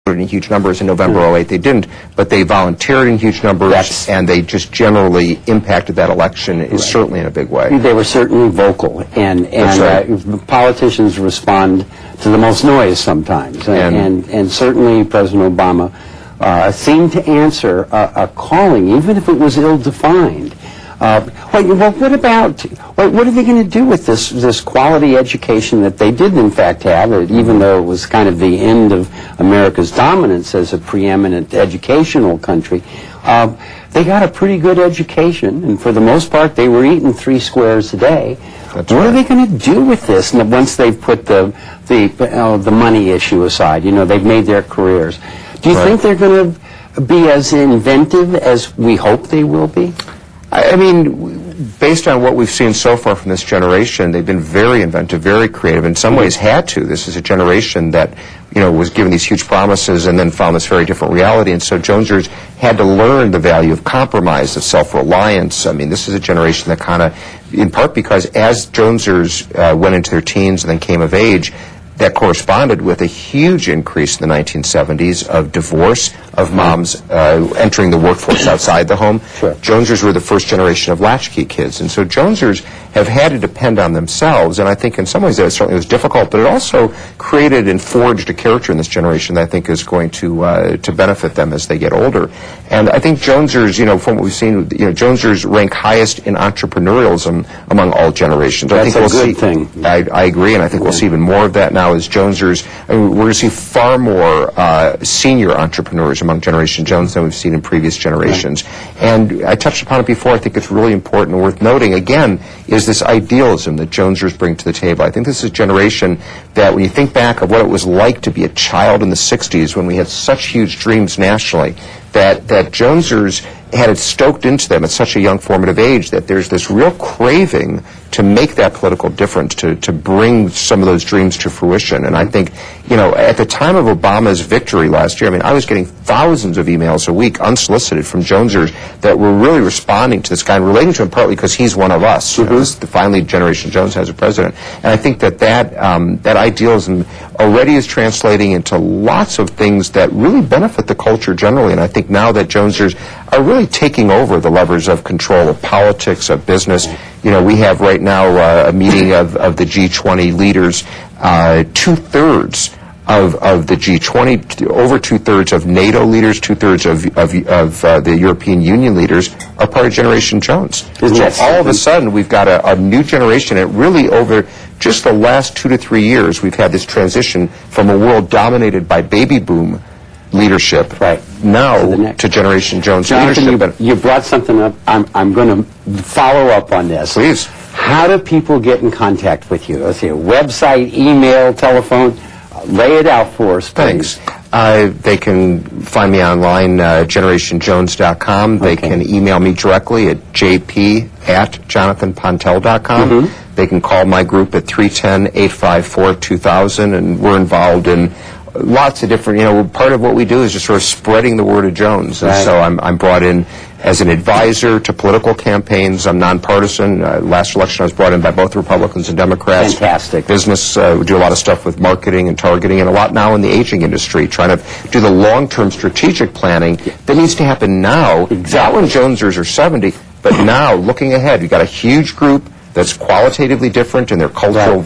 in huge numbers. In November '08 they didn't, but they volunteered in huge numbers, and they just generally impacted that election certainly in a big way. They were certainly vocal, and politicians respond to the most noise sometimes, and certainly President Obama seemed to answer a calling, even if it was ill-defined. Well, what are they going to do with this quality education that they did in fact have, even though it was kind of the end of America's dominance as a preeminent educational country? They got a pretty good education, and for the most part they were eating 3 squares a day. What are they going to do with this once they've put the money issue aside? You know, they've made their careers. Do you think they're going to be as inventive as we hope they will be? I mean, based on what we've seen so far from this generation, they've been very inventive, very creative, in some ways had to. This is a generation that, you know, was given these huge promises and then found this very different reality, and so Jonesers had to learn the value of compromise, of self-reliance. I mean, this is a generation that kind of, in part because as Jonesers went into their teens and then came of age, that corresponded with a huge increase in the 1970s of divorce, of moms entering the workforce outside the home. Jonesers were the first generation of latchkey kids, and so Jonesers have had to depend on themselves, and I think in some ways that certainly was difficult, but it also created and forged a character in this generation that I think is going to benefit them as they get older. And I think Jonesers, you know, from what we've seen, you know, Jonesers rank highest in entrepreneurialism among all generations. That's a good thing. I agree, and I think we'll see even more of that now as Jonesers. I mean, we're going to see far more senior entrepreneurs among Generation Jones than we've seen in previous generations. And I touched upon it before. I think it's really important and worth noting, again, is this idealism that Jonesers bring to the table. I think this is a generation that, when you think back of what it was like to be a child in the 60s when we had such huge dreams nationally, that Jonesers had it stoked into them at such a young formative age that there's this real craving to make that political difference, to bring some of those dreams to fruition. And I think, you know, at the time of Obama's victory last year, I mean, I was getting thousands of emails a week unsolicited from Jonesers that were really responding to this guy and relating to him partly because he's one of us. You know, finally Generation Jones has a president. And I think that idealism already is translating into lots of things that really benefit the culture generally. And I think now that Jonesers are really taking over the levers of control of politics, of business. You know, we have right now a meeting of the G20 leaders. 2/3 of the G20, over 2/3 of NATO leaders, 2/3 of the European Union leaders are part of Generation Jones. So all of a sudden, we've got a new generation, and really over just the last 2 to 3 years, we've had this transition from a world dominated by baby boom leadership now to Generation Jones leadership. You brought something up. I'm going to follow up on this. Please. How do people get in contact with you? Let's see, website, email, telephone. Lay it out for us, please. Thanks. They can find me online, generationjones.com. They can email me directly at jp@jonathanpontel.com. They can call my group at 310-854-2000, and we're involved in lots of different, you know, part of what we do is just sort of spreading the word of Jones. And so I'm brought in as an advisor to political campaigns. I'm nonpartisan. Last election I was brought in by both Republicans and Democrats. Fantastic. Business, we do a lot of stuff with marketing and targeting, and a lot now in the aging industry, trying to do the long-term strategic planning that needs to happen now, not when Jonesers are 70, but now, looking ahead. We've got a huge group that's qualitatively different in their cultural...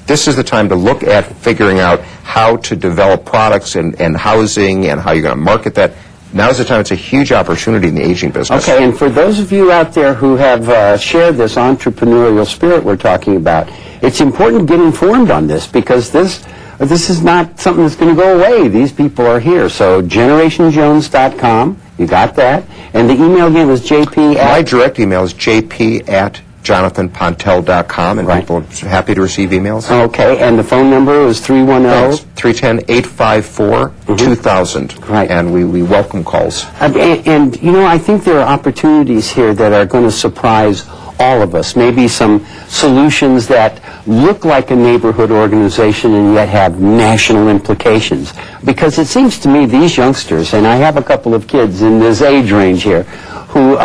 This is the time to look at figuring out how to develop products and housing and how you're going to market that. Now's the time. It's a huge opportunity in the aging business. Okay, and for those of you out there who have shared this entrepreneurial spirit we're talking about, it's important to get informed on this, because this is not something that's going to go away. These people are here. So generationjones.com, you got that. And the email again was JP at... My direct email is jp@jonathanpontel.com, and people are happy to receive emails. Okay, and the phone number is 310-854-2000. Right. And we welcome calls. And, you know, I think there are opportunities here that are going to surprise all of us. Maybe some solutions that look like a neighborhood organization and yet have national implications. Because it seems to me these youngsters, and I have a couple of kids in this age range here, who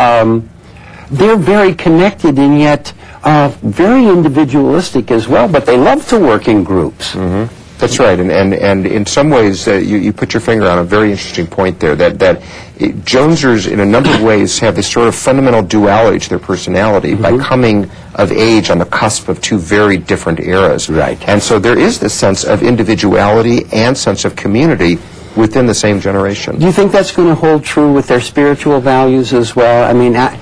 they're very connected and yet very individualistic as well, but they love to work in groups. That's right, and in some ways you put your finger on a very interesting point there, that Jonesers in a number of ways have this sort of fundamental duality to their personality by coming of age on the cusp of two very different eras. Right. And so there is this sense of individuality and sense of community within the same generation. Do you think that's going to hold true with their spiritual values as well? I mean, are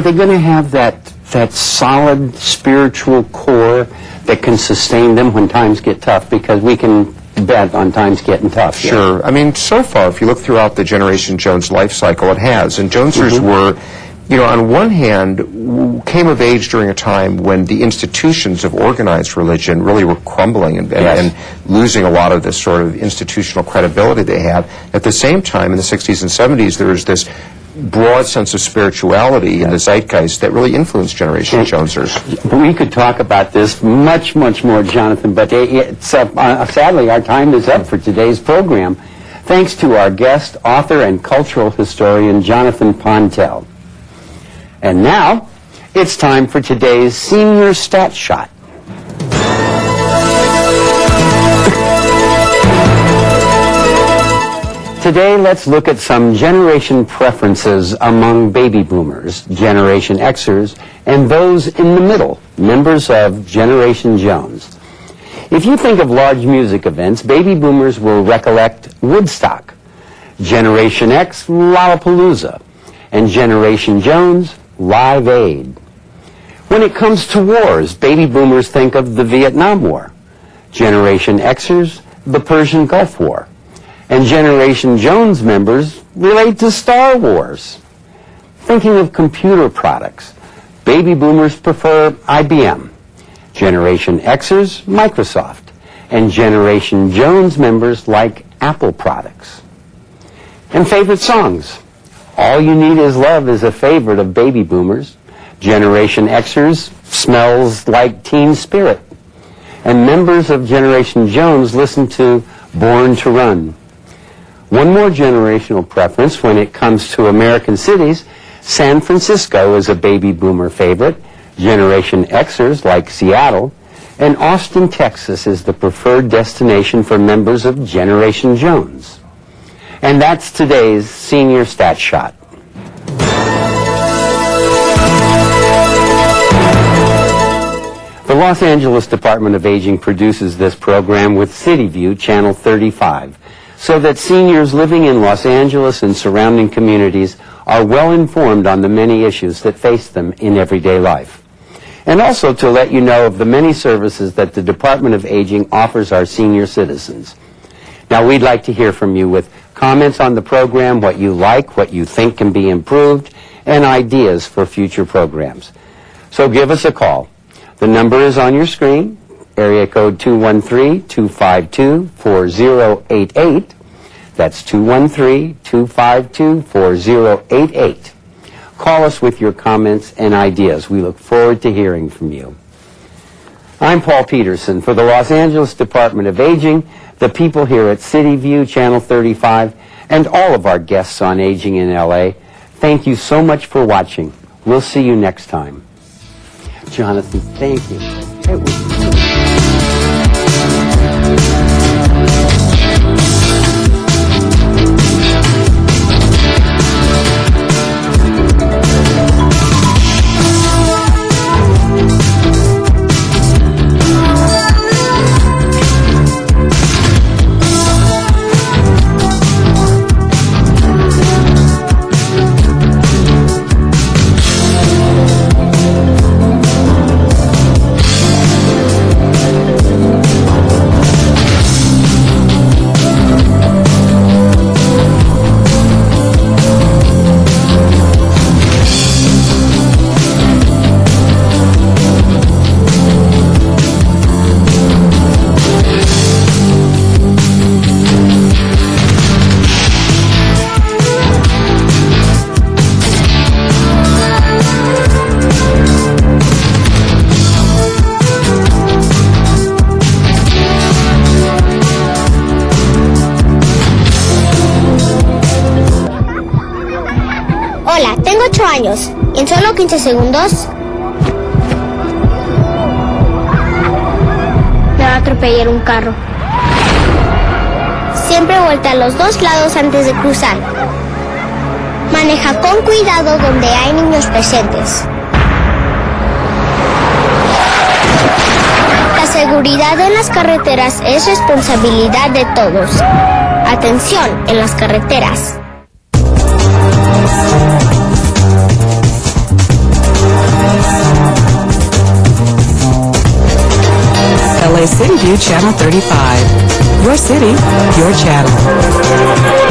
they going to have that solid spiritual core that can sustain them when times get tough? Because we can bet on times getting tough. Sure. I mean, so far, if you look throughout the Generation Jones life cycle, it has. And Jonesers were, you know, on one hand, came of age during a time when the institutions of organized religion really were crumbling and losing a lot of this sort of institutional credibility they had. At the same time, in the 60s and 70s, there was this broad sense of spirituality in the zeitgeist that really influenced Generation Jonesers. We could talk about this much more, Jonathan, but sadly our time is up for today's program. Thanks to our guest, author and cultural historian, Jonathan Pontel. And now, it's time for today's Senior Stat Shot. Today, let's look at some generation preferences among baby boomers, Generation Xers, and those in the middle, members of Generation Jones. If you think of large music events, baby boomers will recollect Woodstock, Generation X, Lollapalooza, and Generation Jones, Live Aid. When it comes to wars, baby boomers think of the Vietnam War, Generation Xers, the Persian Gulf War, and Generation Jones members relate to Star Wars. Thinking of computer products, baby boomers prefer IBM, Generation Xers, Microsoft, and Generation Jones members like Apple products. And favorite songs. All You Need Is Love is a favorite of baby boomers. Generation Xers, Smells Like Teen Spirit. And members of Generation Jones listen to Born to Run. One more generational preference when it comes to American cities. San Francisco is a baby boomer favorite. Generation Xers like Seattle. And Austin, Texas is the preferred destination for members of Generation Jones. And that's today's Senior Stat Shot. The Los Angeles Department of Aging produces this program with CityView, Channel 35, so that seniors living in Los Angeles and surrounding communities are well informed on the many issues that face them in everyday life. And also to let you know of the many services that the Department of Aging offers our senior citizens. Now, we'd like to hear from you with comments on the program, what you like, what you think can be improved, and ideas for future programs. So give us a call. The number is on your screen, area code 213-252-4088. That's 213-252-4088. Call us with your comments and ideas. We look forward to hearing from you. I'm Paul Peterson for the Los Angeles Department of Aging, the people here at CityView, Channel 35, and all of our guests on Aging in LA. Thank you so much for watching. We'll see you next time. Jonathan, thank you. It was Hola, tengo 8 años. ¿Y en solo 15 segundos? Ya atropellar un carro. Siempre voltea a los dos lados antes de cruzar. Maneja con cuidado donde hay niños presentes. La seguridad en las carreteras es responsabilidad de todos. Atención en las carreteras. LA City View Channel 35. Your city, your channel.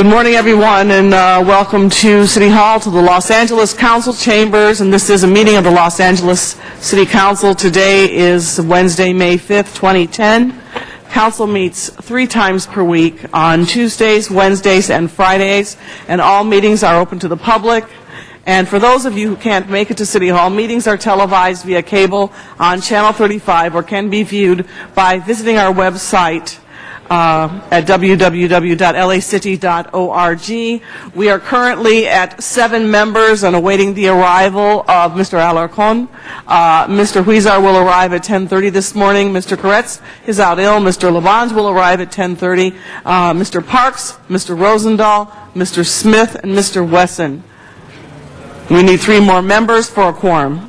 Good morning, everyone, and welcome to City Hall, to the Los Angeles Council Chambers, and this is a meeting of the Los Angeles City Council. Today is Wednesday, May 5th, 2010. Council meets 3 times per week on Tuesdays, Wednesdays, and Fridays, and all meetings are open to the public. And for those of you who can't make it to City Hall, meetings are televised via cable on Channel 35 or can be viewed by visiting our website at www.lacity.org. We are currently at 7 members and awaiting the arrival of Mr. Alarcon. Mr. Huizar will arrive at 10:30 this morning. Mr. Koretz is out ill. Mr. Labange will arrive at 10:30. Mr. Parks, Mr. Rosendahl, Mr. Smith, and Mr. Wesson. We need 3 more members for a quorum.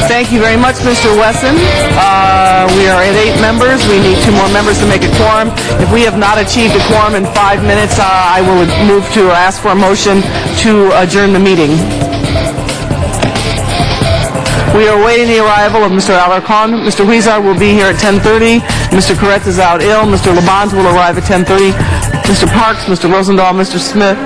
Thank you very much, Mr. Wesson. We are at 8 members. We need 2 more members to make a quorum. If we have not achieved a quorum in 5 minutes, I will move to or ask for a motion to adjourn the meeting. We are awaiting the arrival of Mr. Alarcon. Mr. Huizar will be here at 10:30. Mr. Koretz is out ill. Mr. Labange will arrive at 10:30. Mr. Parks, Mr. Rosendahl, Mr. Smith.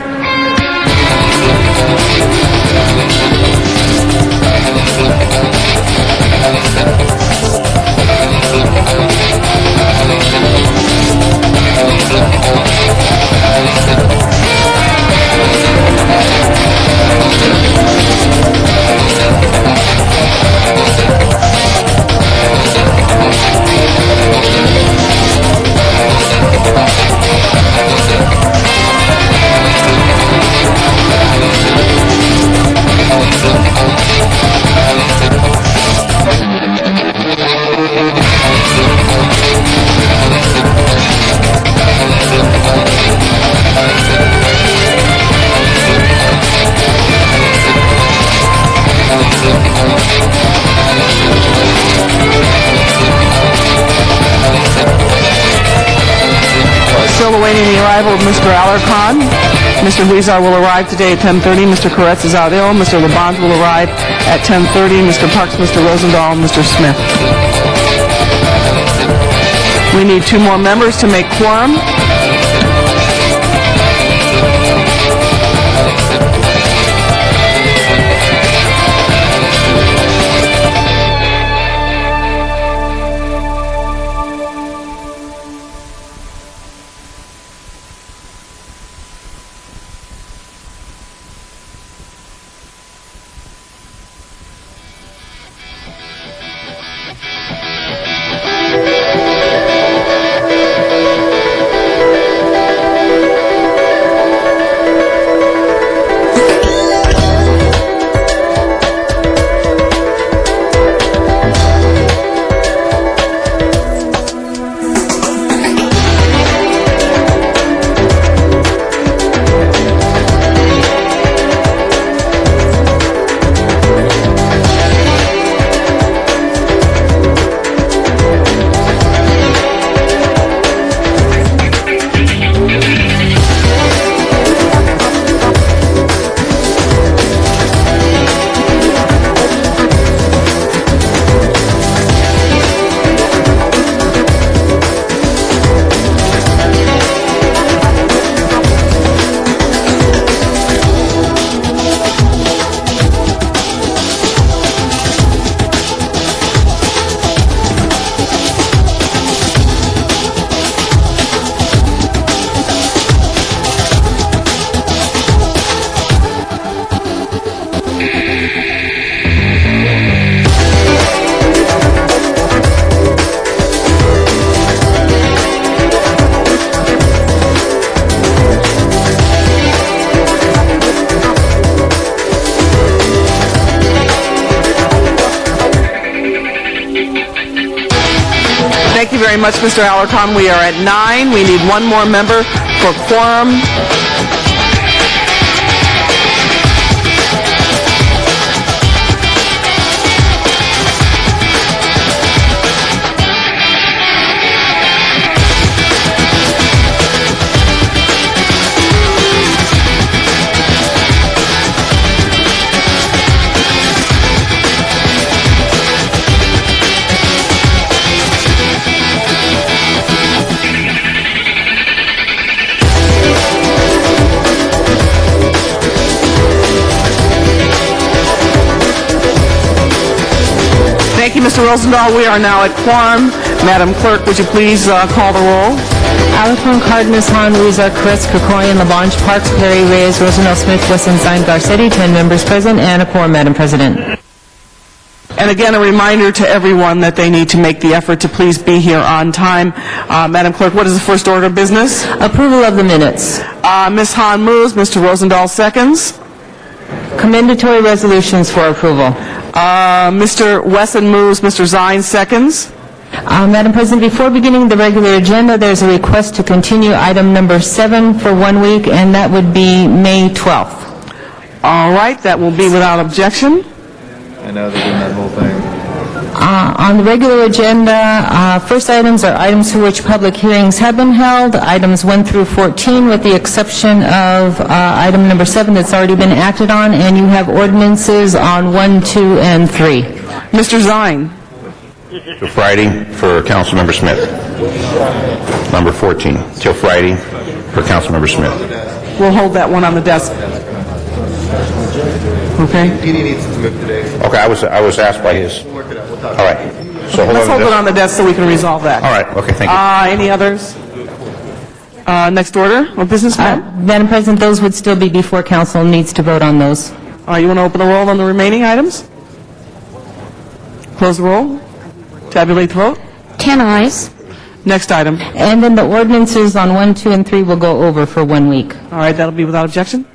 Still awaiting the arrival of Mr. Alarcon. Mr. Huizar will arrive today at 10:30. Mr. Koretz is out ill. Mr. Labange will arrive at 10:30. Mr. Parks, Mr. Rosendahl, and Mr. Smith. We need 2 more members to make quorum. much, Mr. Alarcon. We are at 9. We need one more member for quorum. Thank you, Mr. Rosendahl. We are now at quorum. Madam Clerk, would you please call the roll? Alarcon, Cardenas, Han, Weezer, Chris, Krikoyan, Labange, Parks, Perry, Reyes, Rosendahl, Smith, Wesson-Stein, Garcetti, 10 members present, and a quorum, Madam President. And again, a reminder to everyone that they need to make the effort to please be here on time. Madam Clerk, what is the first order of business? Approval of the minutes. Ms. Hahn moves, Mr. Rosendahl seconds. Commendatory resolutions for approval. Mr. Wesson moves, Mr. Zine seconds. Madam President, before beginning the regular agenda, there's a request to continue item number 7 for 1 week, and that would be May 12th. All right, that will be without objection. I know they're doing that whole thing. On the regular agenda, first items are items for which public hearings have been held, items 1 through 14, with the exception of item number 7 that's already been acted on, and you have ordinances on 1, 2, and 3. Mr. Zine. Till Friday for Councilmember Smith. Number 14, till Friday for Councilmember Smith. We'll hold that one on the desk. Okay? Dee needs to move today. Okay, I was asked by his. We'll work it out. We'll talk. All right. So Let's hold it on the desk so we can resolve that. All right. Okay. Thank you. Any others? Next order of business, ma'am? Madam President, those would still be before council needs to vote on those. You want to open the roll on the remaining items? Close the roll. Tabulate the vote. 10 ayes. Next item. And then the ordinances on 1, 2, and 3 will go over for 1 week. All right, that'll be without objection.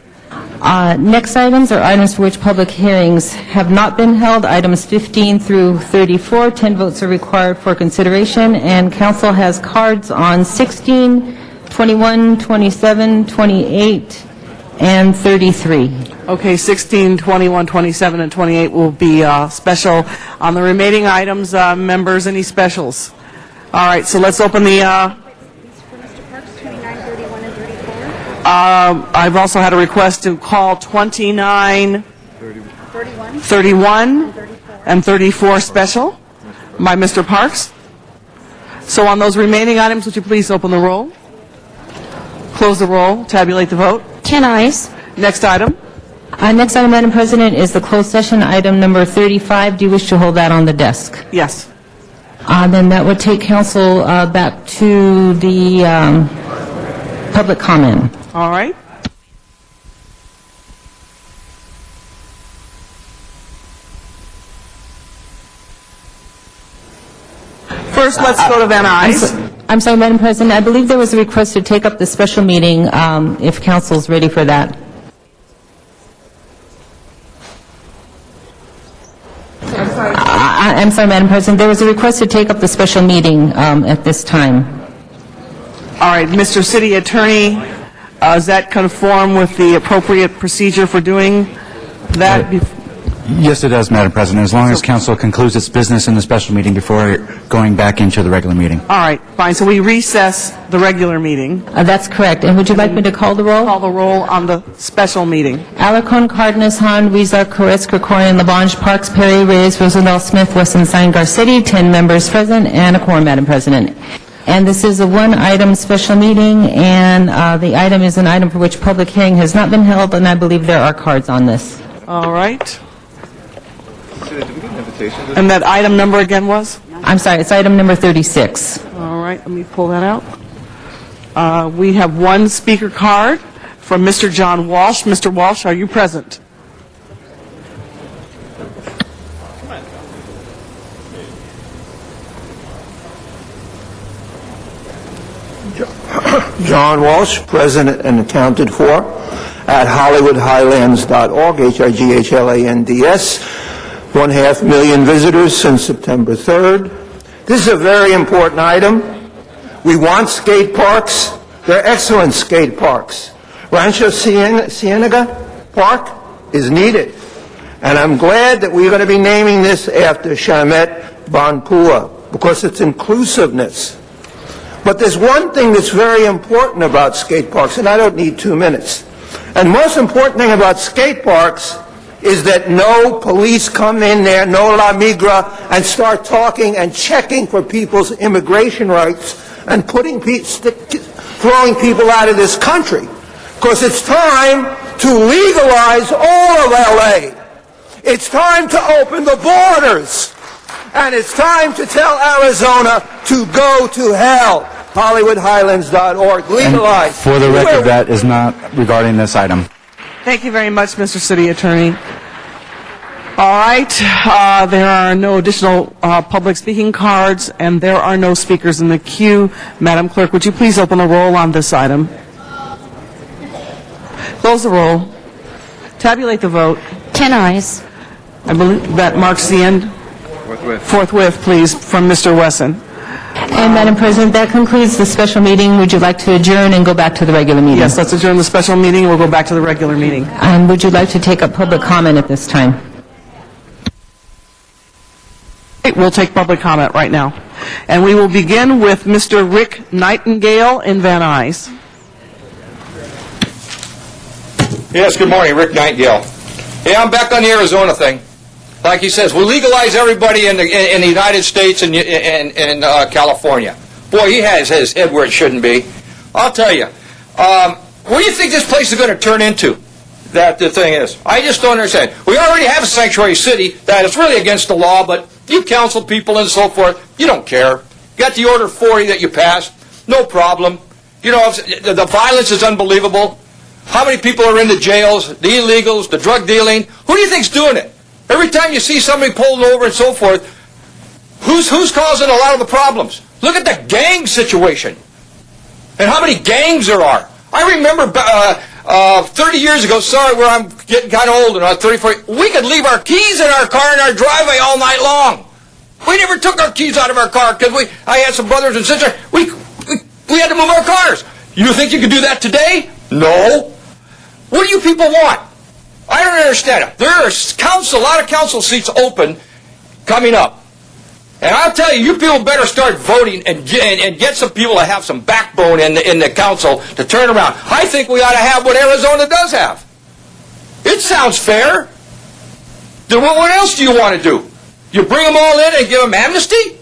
Next items are items for which public hearings have not been held, items 15 through 34. 10 votes are required for consideration, and council has cards on 16, 21, 27, 28, and 33. Okay, 16, 21, 27, and 28 will be special. On the remaining items, members, any specials? All right, so let's open the... I've also had a request to call 29, 31, and 34 special by Mr. Parks. So on those remaining items, would you please open the roll? Close the roll. Tabulate the vote. 10 ayes. Next item. Next item, Madam President, is the closed session, item number 35. Do you wish to hold that on the desk? Yes. Then that would take council back to the public comment. All right. First, let's go to Van Nuys. I'm sorry, Madam President, I believe there was a request to take up the special meeting, if council's ready for that. I'm sorry, Madam President, there was a request to take up the special meeting at this time. All right, Mr. City Attorney, does that conform with the appropriate procedure for doing that? Yes, it does, Madam President, as long as council concludes its business in the special meeting before going back into the regular meeting. All right, fine. So we recess the regular meeting. That's correct. And would you like me to call the roll? Call the roll on the special meeting. Alarcon, Cardenas, Han, Weezer, Koretz, Krikoyan, Labange, Parks, Perry, Reyes, Rosendahl, Smith, Wesson-Stein, Garcetti, 10 members present, and a quorum, Madam President. And this is a one-item special meeting, and the item is an item for which public hearing has not been held, and I believe there are cards on this. All right. Did we get an invitation? And that item number again was? I'm sorry, it's item number 36. All right, let me pull that out. We have one speaker card from Mr. John Walsh. Mr. Walsh, are you present? John Walsh, President and accounted for at HollywoodHighlands.org, HIGHLANDS. 1.5 million visitors since September 3rd. This is a very important item. We want skate parks. They're excellent skate parks. Rancho Cienega Park is needed. And I'm glad that we're going to be naming this after Shamet Bonpua, because it's inclusiveness. But there's one thing that's very important about skate parks, and I don't need 2 minutes. And the most important thing about skate parks is that no police come in there, no La Migra, and start talking and checking for people's immigration rights and throwing people out of this country. Because it's time to legalize all of L.A. It's time to open the borders. And it's time to tell Arizona to go to hell. HollywoodHighlands.org. Legalize. For the record, that is not regarding this item. Thank you very much, Mr. City Attorney. All right, there are no additional public speaking cards, and there are no speakers in the queue. Madam Clerk, would you please open the roll on this item? Close the roll. Tabulate the vote. 10 ayes. I believe that marks the end. Forthwith, please, from Mr. Wesson. And Madam President, that concludes the special meeting. Would you like to adjourn and go back to the regular meeting? Yes, let's adjourn the special meeting. We'll go back to the regular meeting. And would you like to take up public comment at this time? We'll take public comment right now. And we will begin with Mr. Rick Nightingale in Van Nuys. Yes, good morning, Rick Nightingale. Hey, I'm back on the Arizona thing. Like he says, we'll legalize everybody in the United States and in California. Boy, he has his head where it shouldn't be. I'll tell you. What do you think this place is going to turn into? That the thing is. I just don't understand. We already have a sanctuary city that is really against the law, but you counsel people and so forth. You don't care. Got the Order 40 that you passed. No problem. You know, the violence is unbelievable. How many people are in the jails, the illegals, the drug dealing? Who do you think's doing it? Every time you see somebody pulled over and so forth, who's causing a lot of the problems? Look at the gang situation and how many gangs there are. I remember 30 years ago, sorry, where I'm getting kind of old, and I was 34, we could leave our keys in our car in our driveway all night long. We never took our keys out of our car because I had some brothers and sisters. We had to move our cars. You think you could do that today? No. What do you people want? I don't understand it. There are a lot of council seats open coming up. And I'll tell you, you people better start voting and get some people to have some backbone in the council to turn around. I think we ought to have what Arizona does have. It sounds fair. Then what else do you want to do? You bring them all in and give them amnesty?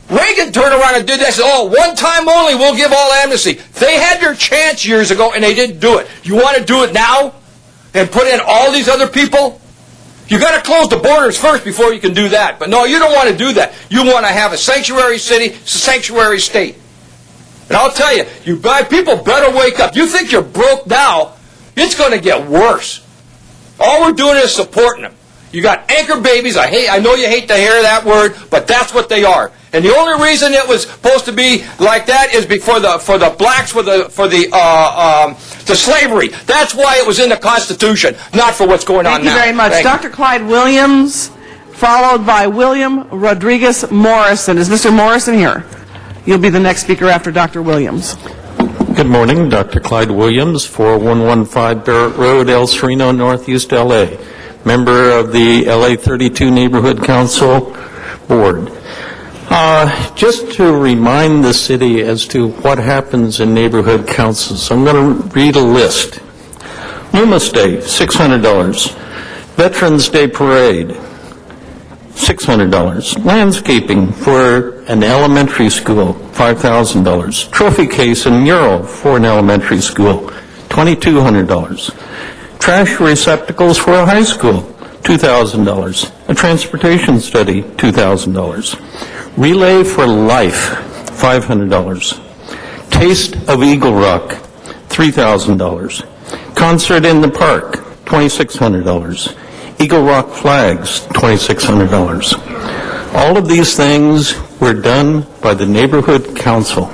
Reagan turned around and did that and said, oh, one time only, we'll give all amnesty. They had their chance years ago and they didn't do it. You want to do it now? And put in all these other people? You got to close the borders first before you can do that. But no, you don't want to do that. You want to have a sanctuary city, sanctuary state. And I'll tell you, people better wake up. You think you're broke now, it's going to get worse. All we're doing is supporting them. You got anchor babies. I know you hate to hear that word, but that's what they are. And the only reason it was supposed to be like that is for the blacks, for the slavery. That's why it was in the Constitution, not for what's going on now. Thank you very much. Dr. Clyde Williams, followed by William Rodriguez Morrison. Is Mr. Morrison here? You'll be the next speaker after Dr. Williams. Good morning, Dr. Clyde Williams, 4115 Barrett Road, El Sereno, Northeast LA. Member of the LA 32 Neighborhood Council Board. Just to remind the city as to what happens in neighborhood councils, I'm going to read a list. Loomis Day, $600. Veterans Day Parade, $600. Landscaping for an elementary school, $5,000. Trophy case and mural for an elementary school, $2,200. Trash receptacles for a high school, $2,000. A transportation study, $2,000. Relay for Life, $500. Taste of Eagle Rock, $3,000. Concert in the Park, $2,600. Eagle Rock Flags, $2,600. All of these things were done by the neighborhood council.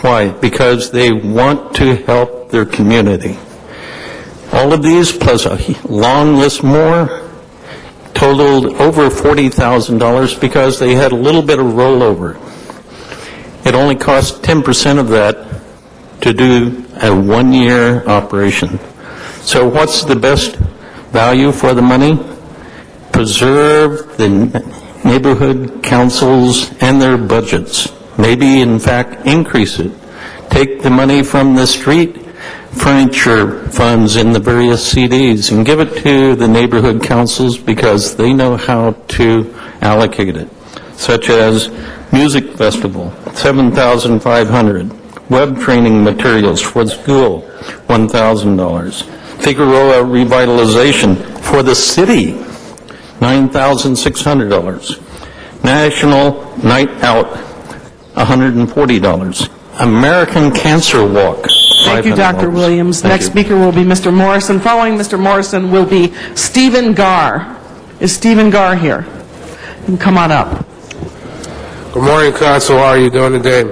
Why? Because they want to help their community. All of these, plus a long list more, totaled over $40,000 because they had a little bit of rollover. It only costs 10% of that to do a one-year operation. So what's the best value for the money? Preserve the neighborhood councils and their budgets. Maybe, in fact, increase it. Take the money from the street furniture funds in the various CDs and give it to the neighborhood councils because they know how to allocate it, such as music festival, $7,500, web training materials for the school, $1,000, Figueroa revitalization for the city, $9,600, National Night Out, $140, American Cancer Walk. Thank you, Dr. Williams. Next speaker will be Mr. Morrison. Following Mr. Morrison will be Stephen Garr. Is Stephen Garr here? You can come on up. Good morning, Council. How are you doing today?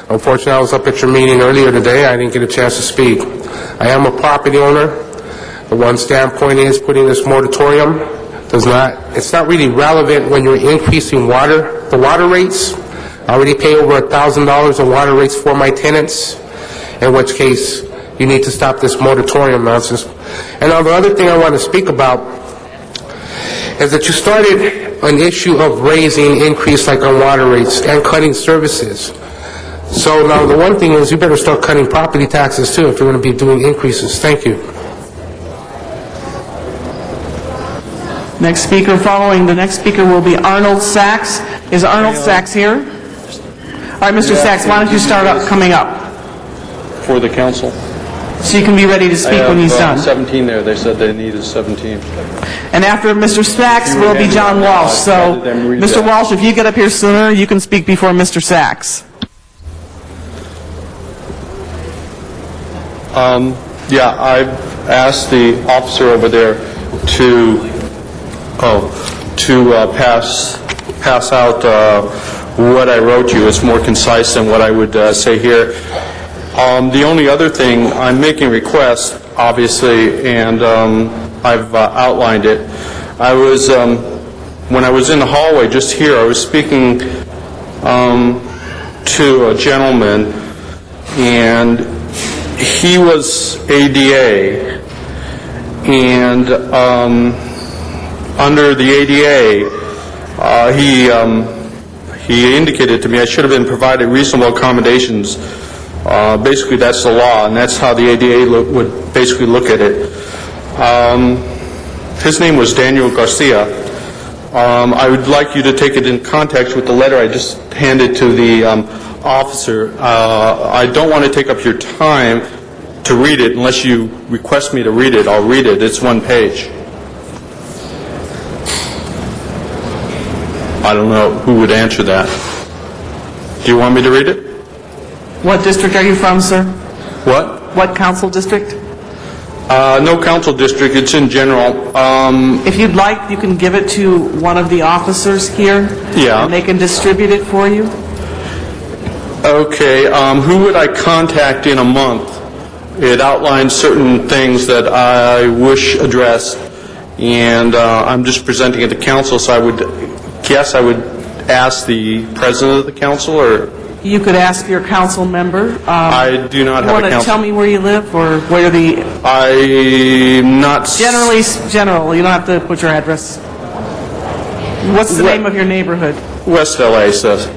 Unfortunately, I was up at your meeting earlier today. I didn't get a chance to speak. I am a property owner. The one standpoint is putting this moratorium it's not really relevant when you're increasing the water rates. I already pay over $1,000 in water rates for my tenants, in which case you need to stop this moratorium nonsense. And now the other thing I want to speak about is that you started an issue of raising increase like on water rates and cutting services. So now the one thing is you better start cutting property taxes too if you're going to be doing increases. Thank you. Next speaker, following the next speaker will be Arnold Sachs. Is Arnold Sachs here? All right, Mr. Sachs, why don't you start coming up? For the council. So you can be ready to speak when he's done. 17 there. They said they needed 17. And after Mr. Sachs will be John Walsh. So, Mr. Walsh, if you get up here sooner, you can speak before Mr. Sachs. Yeah, I've asked the officer over there to pass out what I wrote you. It's more concise than what I would say here. The only other thing, I'm making requests, obviously, and I've outlined it. I was, when I was in the hallway just here, I was speaking to a gentleman, and he was ADA, and under the ADA, he indicated to me I should have been provided reasonable accommodations. Basically, that's the law, and that's how the ADA would basically look at it. His name was Daniel Garcia. I would like you to take it in context with the letter I just handed to the officer. I don't want to take up your time to read it unless you request me to read it. I'll read it. It's one page. I don't know who would answer that. Do you want me to read it? What district are you from, sir? What? What council district? No council district. It's in general. If you'd like, you can give it to one of the officers here. Yeah. And they can distribute it for you. Okay. Who would I contact in a month? It outlines certain things that I wish addressed, and I'm just presenting it to council, so I would guess I would ask the president of the council, or... You could ask your council member. I do not have a council. You want to tell me where you live or where the... I'm not... General. You don't have to put your address. What's the name of your neighborhood? West LA,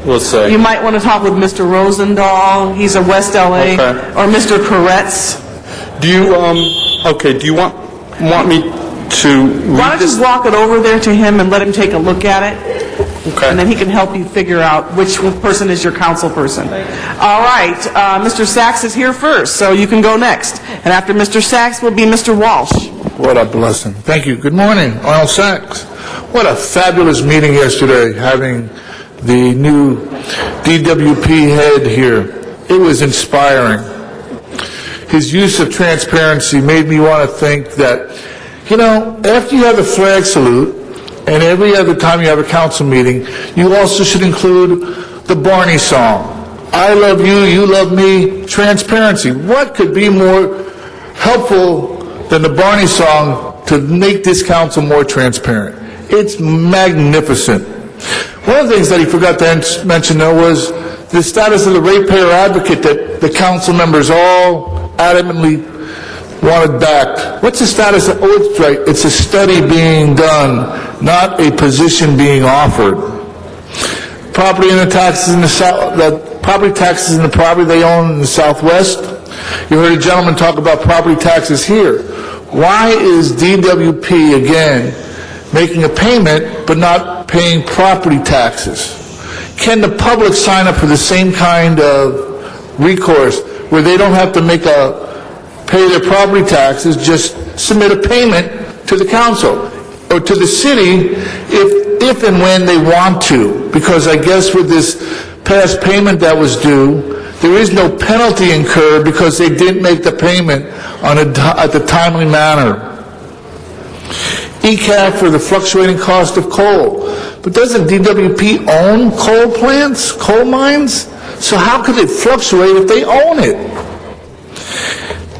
let's say. You might want to talk with Mr. Rosendahl. He's a West LA. Okay. Or Mr. Koretz. Do you, okay, do you want me to read Why don't you walk it over there to him and let him take a look at it? Okay. And then he can help you figure out which person is your council person. All right. Mr. Sachs is here first, so you can go next. And after Mr. Sachs will be Mr. Walsh. What a blessing. Thank you. Good morning, Arnold Sachs. What a fabulous meeting yesterday, having the new DWP head here. It was inspiring. His use of transparency made me want to think that, you know, after you have a flag salute, and every other time you have a council meeting, you also should include the Barney song. I love you, you love me, transparency. What could be more helpful than the Barney song to make this council more transparent? It's magnificent. One of the things that he forgot to mention, though, was the status of the ratepayer advocate that the council members all adamantly wanted back. What's the status of, oh, it's right, it's a study being done, not a position being offered. Property and the taxes in the south, the property taxes in the property they own in the Southwest. You heard a gentleman talk about property taxes here. Why is DWP, again, making a payment but not paying property taxes? Can the public sign up for the same kind of recourse where they don't have to pay their property taxes, just submit a payment to the council or to the city if and when they want to? Because I guess with this past payment that was due, there is no penalty incurred because they didn't make the payment at the timely manner. ECAF for the fluctuating cost of coal. But doesn't DWP own coal plants, coal mines? So how could it fluctuate if they own it?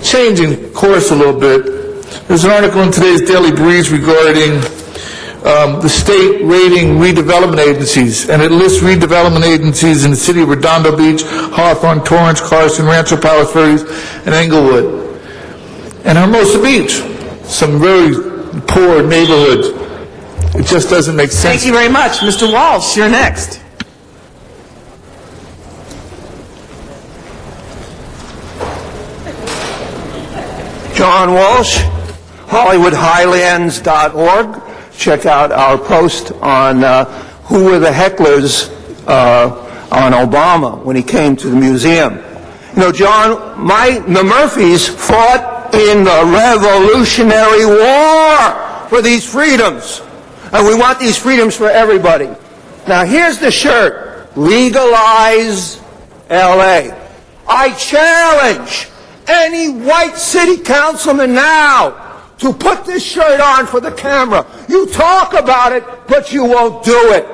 Changing course a little bit, there's an article in today's Daily Breeze regarding the state rating redevelopment agencies, and it lists redevelopment agencies in the city of Redondo Beach, Hawthorne, Torrance, Carson, Rancho Palos Verdes, and Englewood. And Hermosa Beach, some very poor neighborhoods. It just doesn't make sense. Thank you very much. Mr. Walsh, you're next. John Walsh, HollywoodHighlands.org. Check out our post on who were the hecklers on Obama when he came to the museum. You know, John, the Murphys fought in the Revolutionary War for these freedoms. And we want these freedoms for everybody. Now, here's the shirt. Legalize L.A. I challenge any white city councilman now to put this shirt on for the camera. You talk about it, but you won't do it.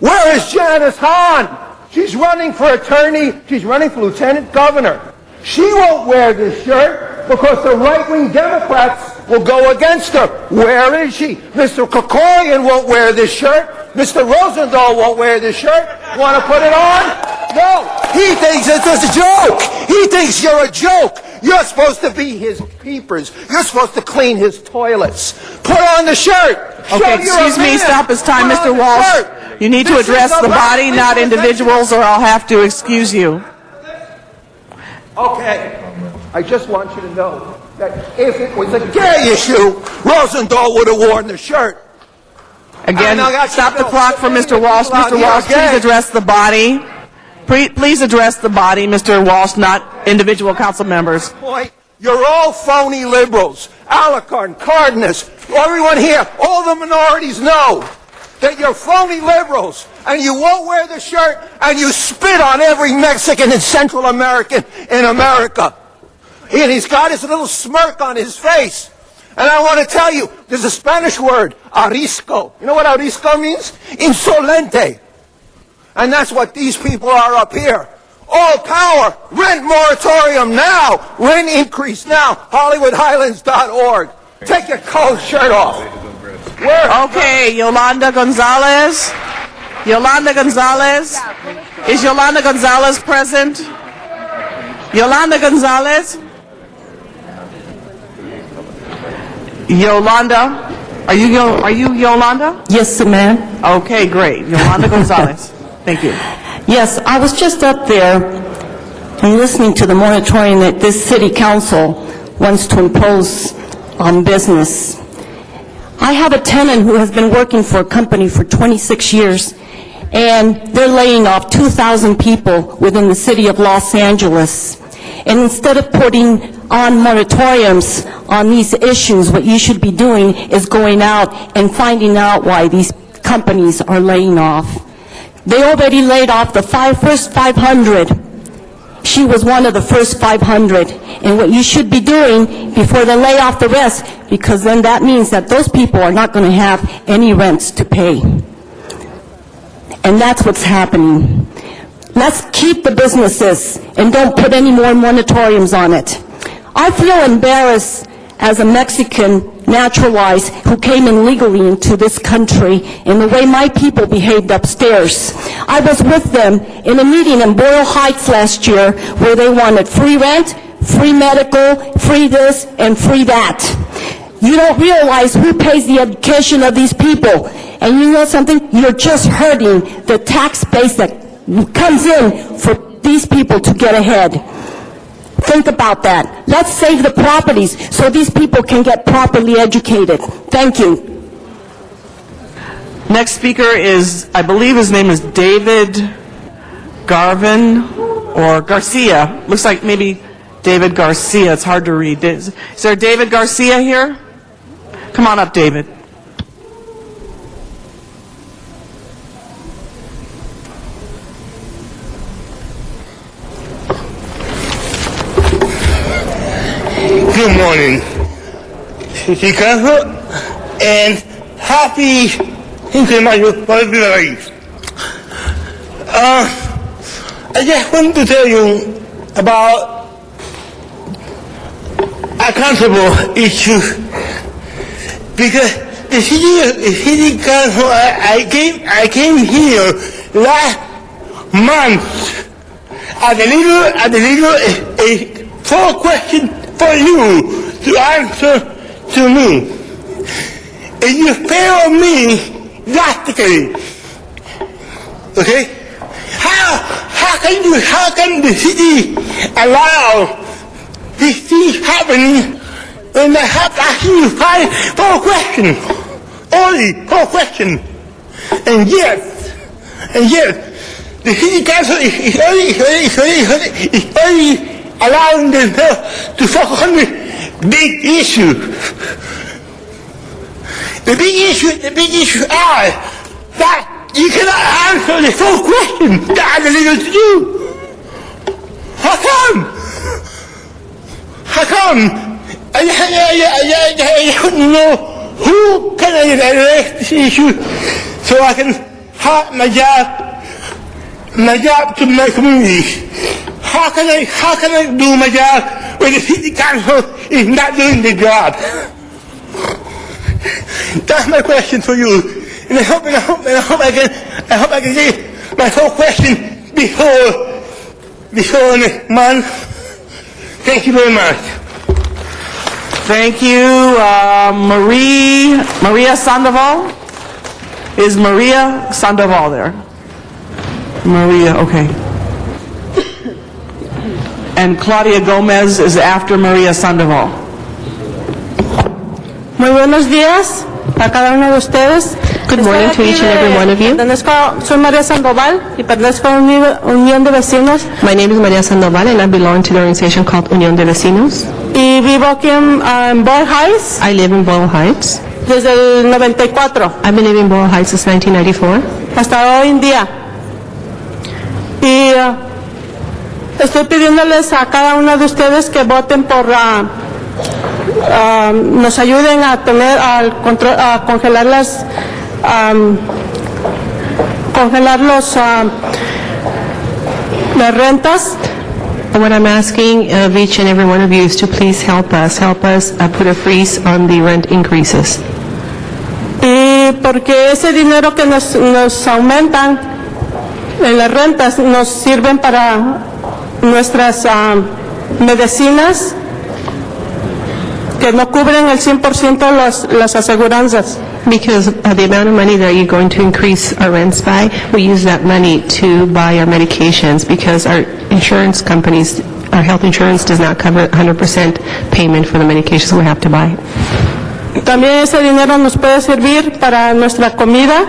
Where is Janice Hahn? She's running for attorney. She's running for lieutenant governor. She won't wear this shirt because the right-wing Democrats will go against her. Where is she? Mr. Krikorian won't wear this shirt. Mr. Rosenthal won't wear this shirt. Want to put it on? No. He thinks it's a joke. He thinks you're a joke. You're supposed to be his peepers. You're supposed to clean his toilets. Put on the shirt. Okay, excuse me, stop. It's time, Mr. Walsh. You need to address the body, not individuals, or I'll have to excuse you. Okay. I just want you to know that if it was a gay issue, Rosenthal would have worn the shirt. Again, stop the clock for Mr. Walsh. Mr. Walsh, please address the body. Please address the body, Mr. Walsh, not individual council members. You're all phony liberals. Alarcon, Cardenas, everyone here, all the minorities know that you're phony liberals, and you won't wear the shirt, and you spit on every Mexican and Central American in America. And he's got his little smirk on his face. And I want to tell you, there's a Spanish word, arisco. You know what arisco means? Insolente. And that's what these people are up here. All power, rent moratorium now, rent increase now, HollywoodHighlands.org. Take your cold shirt off. Okay, Yolanda Gonzalez. Yolanda Gonzalez. Is Yolanda Gonzalez present? Yolanda Gonzalez? Yolanda? Are you Yolanda? Yes, ma'am. Okay, great. Yolanda Gonzalez. Thank you. Yes, I was just up there and listening to the moratorium that this city council wants to impose on business. I have a tenant who has been working for a company for 26 years, and they're laying off 2,000 people within the city of Los Angeles. And instead of putting on moratoriums on these issues, what you should be doing is going out and finding out why these companies are laying off. They already laid off the first 500. She was one of the first 500. And what you should be doing before they lay off the rest, because then that means that those people are not going to have any rents to pay. And that's what's happening. Let's keep the businesses and don't put any more moratoriums on it. I feel embarrassed as a Mexican naturalized who came in legally into this country in the way my people behaved upstairs. I was with them in a meeting in Boyle Heights last year where they wanted free rent, free medical, free this, and free that. You don't realize who pays the education of these people. And you know something? You're just hurting the tax base that comes in for these people to get ahead. Think about that. Let's save the properties so these people can get properly educated. Thank you. Next speaker is, I believe his name is David Garvin or Garcia. Looks like maybe David Garcia. It's hard to read. Is there David Garcia here? Come on up, David. Good morning, City Council, and happy Cinco de Mayo for everybody. I just want to tell you about a countable issue, because the city council, I came here last month. I delivered a 4 questions for you to answer to me. And you failed me drastically. Okay? How can the city allow these things happening when I have to ask you 4 questions? Only 4 questions. And yet, the city council is only allowing themselves to focus on the big issue. The big issue are that you cannot answer the 4 questions that I delivered to you. How come? I want to know who can I address this issue so I can have my job to my community. How can I do my job when the city council is not doing the job? That's my question for you. And I hope I can get my 4 questions before next month. Thank you very much. Thank you. Maria Sandoval? Is Maria Sandoval there? Maria, okay. And Claudia Gomez is after Maria Sandoval. Muy buenos días a cada uno de ustedes. Good morning to each and every one of you. Soy María Sandoval y pertenezco a la Unión de Vecinos. My name is Maria Sandoval and I belong to the organization called Unión de Vecinos. Y vivo aquí en Boyle Heights. I live in Boyle Heights. Desde el 94. I've been living in Boyle Heights since 1994. Hasta hoy en día. Y estoy pidiéndoles a cada uno de ustedes que voten por nos ayuden a tener a congelar las rentas. What I'm asking of each and every one of you is to please help us put a freeze on the rent increases. Y porque ese dinero que nos aumentan en las rentas nos sirven para nuestras medicinas que no cubren el 100% las aseguranzas. Because the amount of money that you're going to increase our rents by, we use that money to buy our medications because our insurance companies, our health insurance does not cover 100% payment for the medications we have to buy. También ese dinero nos puede servir para nuestra comida,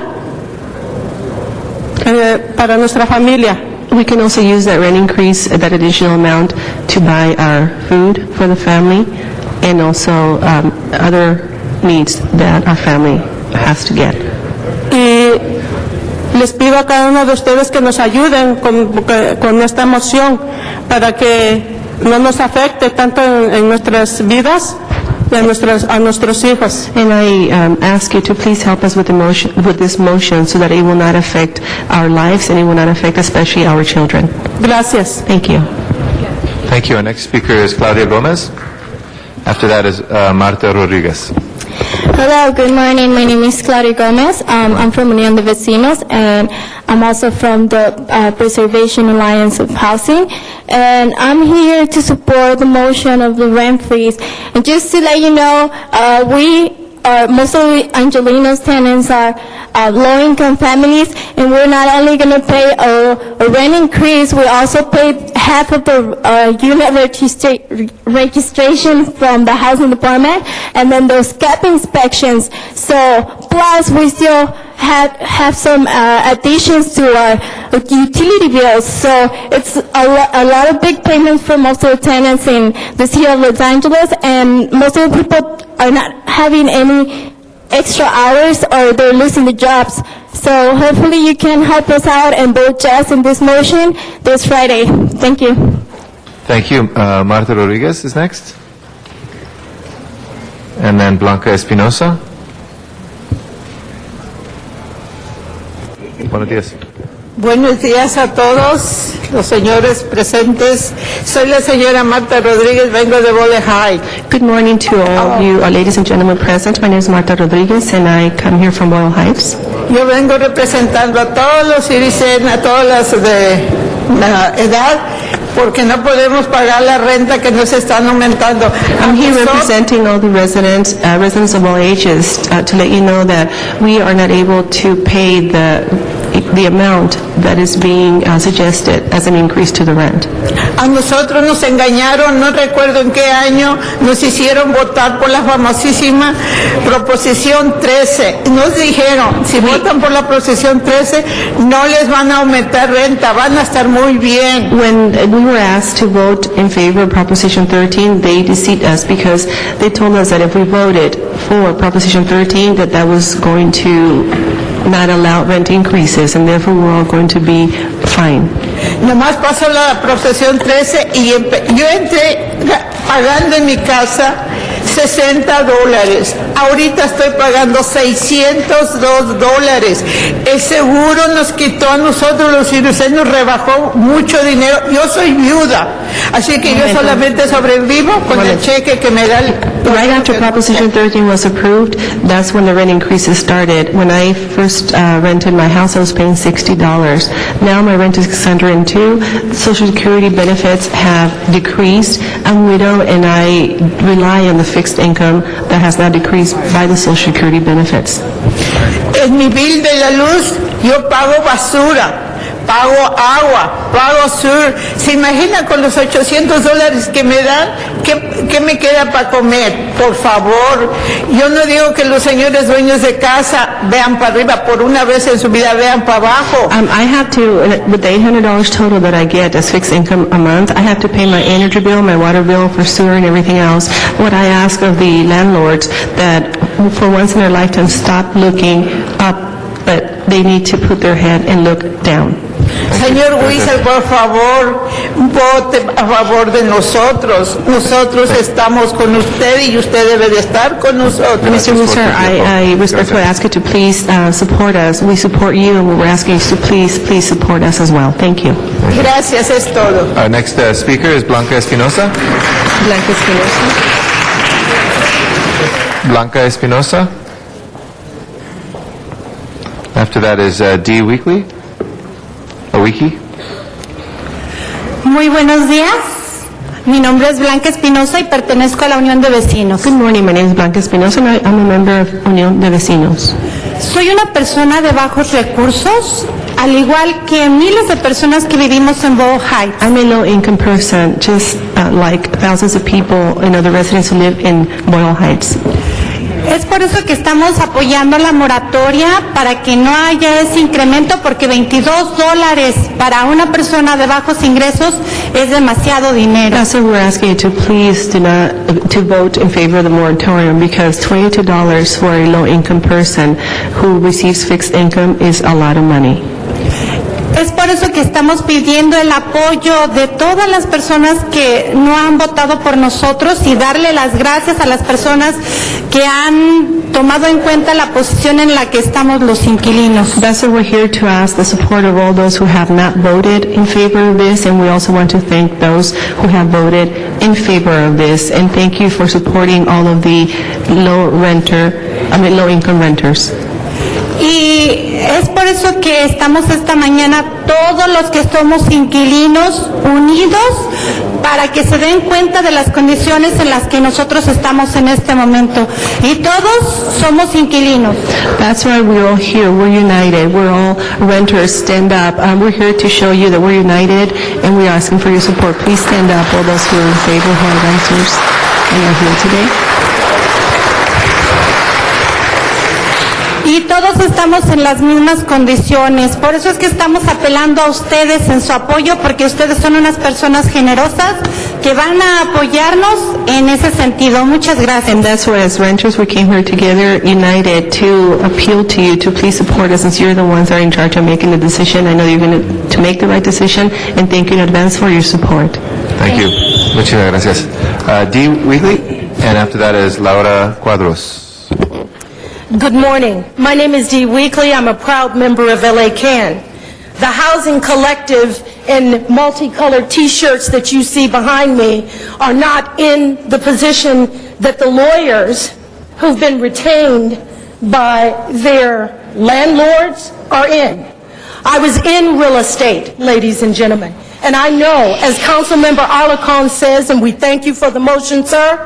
para nuestra familia. We can also use that rent increase, that additional amount, to buy our food for the family and also other needs that our family has to get. Y les pido a cada uno de ustedes que nos ayuden con esta moción para que no nos afecte tanto en nuestras vidas y a nuestros hijos. And I ask you to please help us with this motion so that it will not affect our lives and it will not affect especially our children. Gracias. Thank you. Thank you. Our next speaker is Claudia Gomez. After that is Marta Rodriguez. Hello, good morning. My name is Claudia Gomez. I'm from Unión de Vecinos, and I'm also from the Preservation Alliance of Housing. And I'm here to support the motion of the rent freeze. And just to let you know, most of the Angelenos tenants are low-income families, and we're not only going to pay a rent increase, we also pay half of the unit registration from the housing department, and then those cap inspections. So, plus we still have some additions to our utility bills. So it's a lot of big payments for most of the tenants in the city of Los Angeles, and most of the people are not having any extra hours or they're losing the jobs. So hopefully you can help us out and vote yes in this motion this Friday. Thank you. Thank you. Marta Rodriguez is next. And then Blanca Espinosa. Buenos días. Buenos días a todos los señores presentes. Soy la señora Marta Rodríguez, vengo de Boyle Heights. Good morning to all you ladies and gentlemen present. My name is Marta Rodriguez, and I come here from Boyle Heights. Yo vengo representando a todos los citizens, a todas las de la edad, porque no podemos pagar la renta que nos están aumentando. I'm here representing all the residents of all ages, to let you know that we are not able to pay the amount that is being suggested as an increase to the rent. A nosotros nos engañaron, no recuerdo en qué año, nos hicieron votar por la famosísima Proposición 13. Nos dijeron, si votan por la Proposición 13, no les van a aumentar renta, van a estar muy bien. When we were asked to vote in favor of Proposition 13, they deceived us because they told us that if we voted for Proposition 13, that was going to not allow rent increases, and therefore we're all going to be fine. Nomás pasó la Proposición 13 y yo entré pagando en mi casa $60. Ahorita estoy pagando $602. El seguro nos quitó a nosotros los cirujanos, nos rebajó mucho dinero. Yo soy viuda, así que yo solamente sobrevivo con el cheque que me da el... Right after Proposition 13 was approved, that's when the rent increases started. When I first rented my house, I was paying $60. Now my rent is $602. Social Security benefits have decreased. I'm widow and I rely on the fixed income that has not decreased by the Social Security benefits. En mi bill de la luz, yo pago basura, pago agua, pago sur. ¿Se imagina con los $800 que me dan? ¿Qué me queda para comer? Por favor, yo no digo que los señores dueños de casa vean para arriba, por una vez en su vida vean para abajo. I have to, with the $800 total that I get as fixed income a month, I have to pay my energy bill, my water bill for sewer and everything else. What I ask of the landlords that for once in their lifetime stop looking up, but they need to put their head and look down. Señor Wieser, por favor, vote a favor de nosotros. Nosotros estamos con usted y usted debe de estar con nosotros. Mr. Wieser, I respectfully ask you to please support us. We support you, and we're asking you to please support us as well. Thank you. Gracias, es todo. Our next speaker is Blanca Espinosa. Blanca Espinosa. Blanca Espinosa. After that is Dee Weekly. Wiki. Muy buenos días. Mi nombre es Blanca Espinosa y pertenezco a la Unión de Vecinos. Good morning, my name is Blanca Espinosa and I'm a member of Unión de Vecinos. Soy una persona de bajos recursos, al igual que miles de personas que vivimos en Boyle Heights. I'm a low-income person, just like thousands of people, the residents who live in Boyle Heights. Es por eso que estamos apoyando la moratoria para que no haya ese incremento, porque $22 para una persona de bajos ingresos es demasiado dinero. That's why we're asking you to please to vote in favor of the moratorium, because $22 for a low-income person who receives fixed income is a lot of money. Es por eso que estamos pidiendo el apoyo de todas las personas que no han votado por nosotros y darle las gracias a las personas que han tomado en cuenta la posición en la que estamos los inquilinos. That's why we're here to ask the support of all those who have not voted in favor of this, and we also want to thank those who have voted in favor of this, and thank you for supporting all of the low-income renters. Y es por eso que estamos esta mañana todos los que somos inquilinos unidos para que se den cuenta de las condiciones en las que nosotros estamos en este momento. Y todos somos inquilinos. That's why we're all here. We're united. We're all renters. Stand up. We're here to show you that we're united, and we're asking for your support. Please stand up, all those who are in favor, who are renters and are here today. Y todos estamos en las mismas condiciones. Por eso es que estamos apelando a ustedes en su apoyo, porque ustedes son unas personas generosas que van a apoyarnos en ese sentido. Muchas gracias. And that's why as renters we came here together, united, to appeal to you to please support us, since you're the ones that are in charge of making the decision. I know you're going to make the right decision, and thank you in advance for your support. Thank you. Muchas gracias. Dee Weekly, and after that is Laura Cuadros. Good morning. My name is Dee Weekly. I'm a proud member of LA CAN. The Housing Collective and multicolored T-shirts that you see behind me are not in the position that the lawyers who've been retained by their landlords are in. I was in real estate, ladies and gentlemen, and I know, as Councilmember Alarcon says, and we thank you for the motion, sir,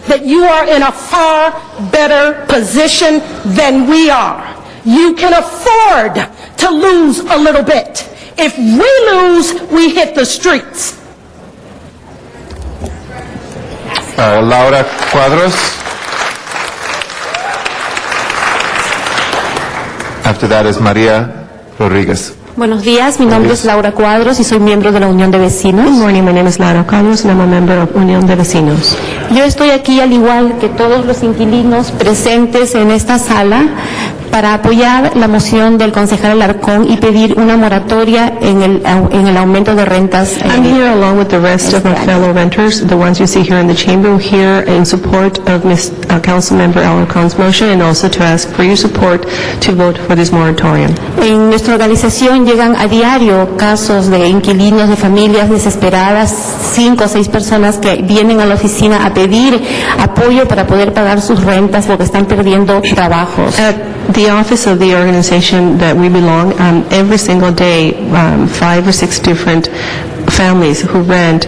that you are in a far better position than we are. You can afford to lose a little bit. If we lose, we hit the streets. Laura Cuadros. After that is Maria Rodriguez. Buenos días, mi nombre es Laura Cuadros y soy miembro de la Unión de Vecinos. Good morning, my name is Laura Cuadros and I'm a member of Unión de Vecinos. Yo estoy aquí al igual que todos los inquilinos presentes en esta sala para apoyar la moción del concejal Alarcón y pedir una moratoria en el aumento de rentas. I'm here along with the rest of my fellow renters, the ones you see here in the chamber, here in support of Councilmember Alarcon's motion, and also to ask for your support to vote for this moratorium. En nuestra organización llegan a diario casos de inquilinos, de familias desesperadas, 5 o 6 personas que vienen a la oficina a pedir apoyo para poder pagar sus rentas porque están perdiendo trabajos. The office of the organization that we belong, every single day, 5 or 6 different families who rent